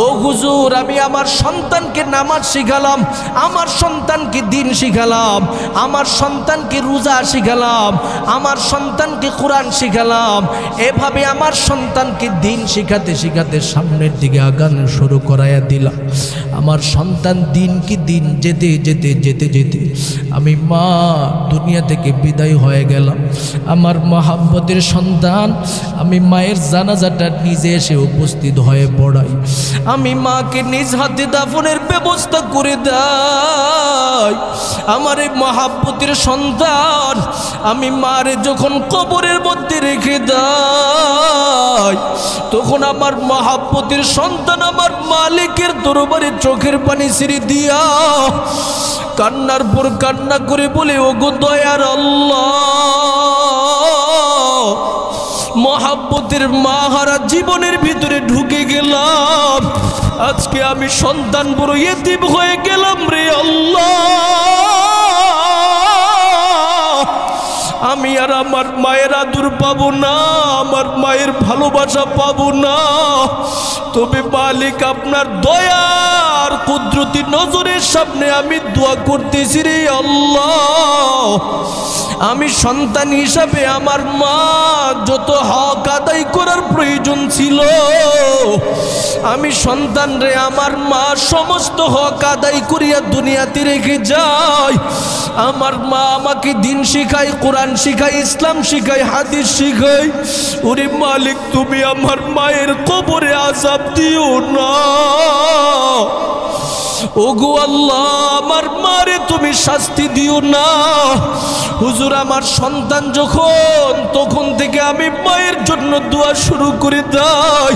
ও হুজুর, আমি আমার সন্তানকে নামাজ শিখালাম, আমার সন্তানকে দিন শিখালাম, আমার সন্তানকে রোজা শিখালাম, আমার সন্তানকে কোরআন শিখালাম। এভাবে আমার সন্তানকে দিন শিখাতে শিখাতে সামনের দিকে আগানো শুরু করাইয়া দিলাম। আমার সন্তান দিন কি দিন যেতে যেতে যেতে যেতে আমি মা দুনিয়া থেকে বিদায় হয়ে গেলাম। আমার মহাব্বতের সন্তান, আমি মায়ের জানাজাটা নিজে এসে উপস্থিত হয়ে পড়াই। আমি মাকে নিজ হাতে দাফনের ব্যবস্থা করে দেই। আমার এই মহাব্বতের সন্তান, আমি মারে যখন কবরের মধ্যে রেখে দেই, তখন আমার মহাব্বতের সন্তান আমার মালিকের দরবারে চোখের পানি ছেড়ে দিয়া কান্নার পর কান্না করে বলে, ওগো দয়ার আল্লাহ, মহাব্বতের মাহারা জীবনের ভিতরে ঢুকে গেলাম। আজকে আমি সন্তান বড় ইতিম হয়ে গেলাম রে আল্লাহ। আমি আর আমার মায়ের আদর পাবো না, আমার মায়ের ভালোবাসা পাবো না। তবে মালিক আপনার দয়ার কুদরতি নজরের সামনে আমি দোয়া করতেছি রে আল্লাহ। আমি সন্তান হিসাবে আমার মা যত হক আদায় করার প্রয়োজন ছিল, আমি সন্তান রে আমার মা সমস্ত হক আদায় করিয়া দুনিয়াতে রেখে যায়। আমার মা আমাকে দিন শিখায়, কোরআন শিখায়, ইসলাম শিখায়, হাদিস শিখায়। ওরে মালিক, তুমি আমার মায়ের কবরে আযাব দিও না। ওগো আল্লাহ, আমার মারে তুমি শাস্তি দিও না। হুজুর, আমার সন্তান তখন থেকে আমি মায়ের জন্য দোয়া শুরু করে দেই।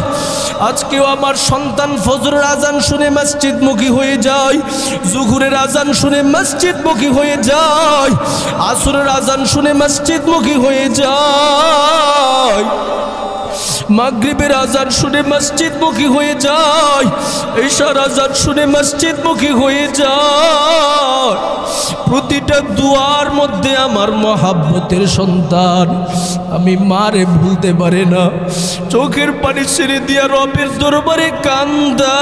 আজকেও আমার সন্তান ফজরের আজান শুনে মসজিদমুখী হয়ে যায়, জোহরের আজান শুনে মসজিদমুখী হয়ে যায়, আসরের আজান শুনে মসজিদমুখী হয়ে যায়, মাগরিবের আজান শুনে মসজিদমুখী হয়ে যায়, ঈশার আজান শুনে মসজিদমুখী হয়ে যায়। প্রতিটা দুয়ার মধ্যে আমার মহাব্বতের সন্তান, আমি মারে ভুলতে পারে না, চোখের পানি ছেড়ে দিয়া রবের দরবারে কান্দায়।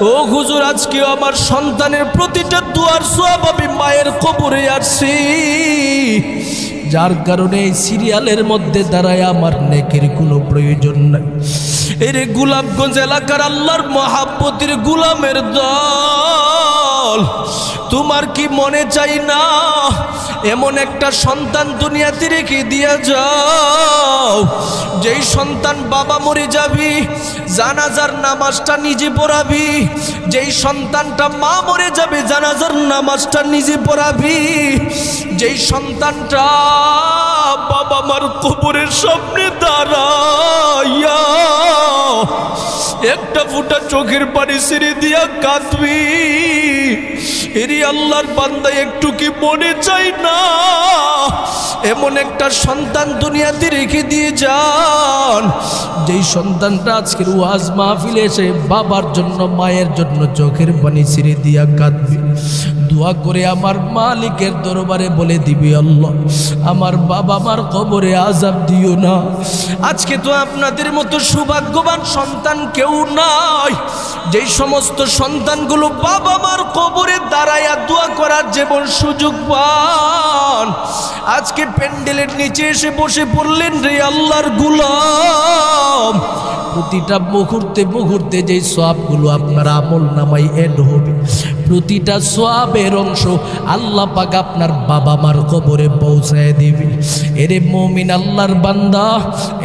ও হুজুর, আজকেও আমার সন্তানের প্রতিটা দুয়ার সওয়াব আমি মায়ের কবরে আসছি, যার কারণে এই সিরিয়ালের মধ্যে দাঁড়ায় আমার নেকের কোনো প্রয়োজন নাই। এর গোলাপগঞ্জ এলাকার আল্লাহর মহাব্বতের গোলামের দল, তোমার কি মনে চাই না এমন একটা সন্তান দুনিয়াতে রেখে দিয়া যাও, যেই সন্তান বাবা মরে যাবি জানাজার নামাজটা নিজে পড়াবি, যেই সন্তানটা মা মরে যাবে জানাজার নামাজটা নিজে পড়াবি, যেই সন্তানটা বাবা মার কবরের সামনে দাঁড়াইয়া একটা ফুটা চোখের পানি ছেড়ে দিয়া কাঁদবি। এরই আল্লাহর বান্দা, একটু কি মনে চাই না এমন একটা সন্তান দুনিয়াতে রেখে দিয়ে যান, যেই সন্তানটা আজকের ওয়াজ মাহফিলে এসে বাবার জন্য মায়ের জন্য চোখের পানি ছেড়ে দিয়া কাঁদবে, দোয়া করে আমার মালিকের দরবারে বলে দিবি, আল্লাহ আমার বাবা মার কবরে আযাব দিও না। আজকে তো আপনাদের মতো সৌভাগ্যবান সন্তান কেউ নাই, যেই সমস্ত সন্তানগুলো বাবা মার কবরে দাঁড়ায়া দোয়া করার যেমন সুযোগ পান, আজকে প্যান্ডেলের নিচে এসে বসে পড়লেন রে আল্লাহর গোলাম। প্রতিটা মুহূর্তে মুহূর্তে যেই সওয়াবগুলো আপনার আমল নামায় এড হবে, প্রতিটা সওয়াবের অংশ আল্লাহ পাক আপনার বাবা মার কবরে পৌঁছায় দিবে। এরে মুমিন আল্লাহর বান্দা,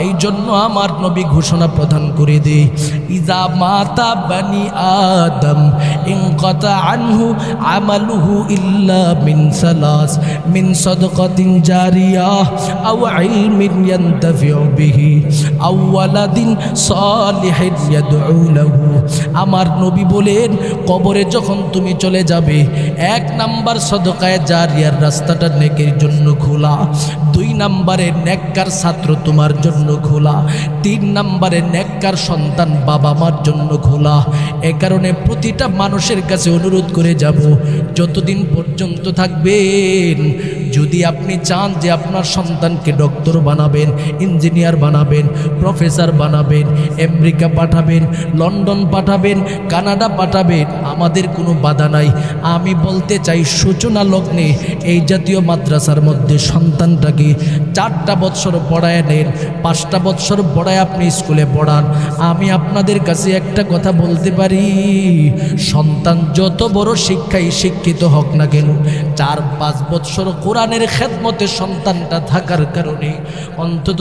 এই জন্য আমার নবী ঘোষণা প্রদান করে দেয়, ইজা মাতা বানি আদম ইনকাতা আনহু আমালুহু ইল্লা মিন সালাস, মিন সাদকাতিন জারিয়াহ আও ইলমিন ইয়ানতাফিউ বিহি আও ওয়ালাদিন সালিহিন ইয়াদউ লাহু। আমার নবী বলেন, কবরে যখন তুমি চলে যাবে, 1 নাম্বার সদকায়ে জারিয়ার রাস্তাটা নেকের জন্য খোলা, 2 নাম্বারে নেককার ছাত্র তোমার জন্য খোলা, 3 নাম্বারে নেককার সন্তান বাবা মার জন্য খোলা। এ কারণে প্রতিটা মানুষের কাছে অনুরোধ করে যাব, যতদিন পর্যন্ত থাকবেন, যদি আপনি চান যে আপনার সন্তানকে ডক্টর বানাবেন, ইঞ্জিনিয়ার বানাবেন, প্রফেসর বানাবেন, আমেরিকা পাঠাবেন, লন্ডন পাঠাবেন, কানাডা পাঠাবেন, আমাদের কোনো বাধা নাই। আমি বলতে চাই, সূচনা লগ্নে এই জাতীয় মাদ্রাসার মধ্যে সন্তানটাকে 4টা বৎসর পড়ায় নেন, 5টা বৎসর পড়ায় আপনি স্কুলে পড়ান। আমি আপনাদের কাছে একটা কথা বলতে পারি, সন্তান যত বড় শিক্ষায় শিক্ষিত হোক না কেন, 4-5 বৎসর কোরআনের খেদমতে সন্তানটা থাকার কারণে অন্তত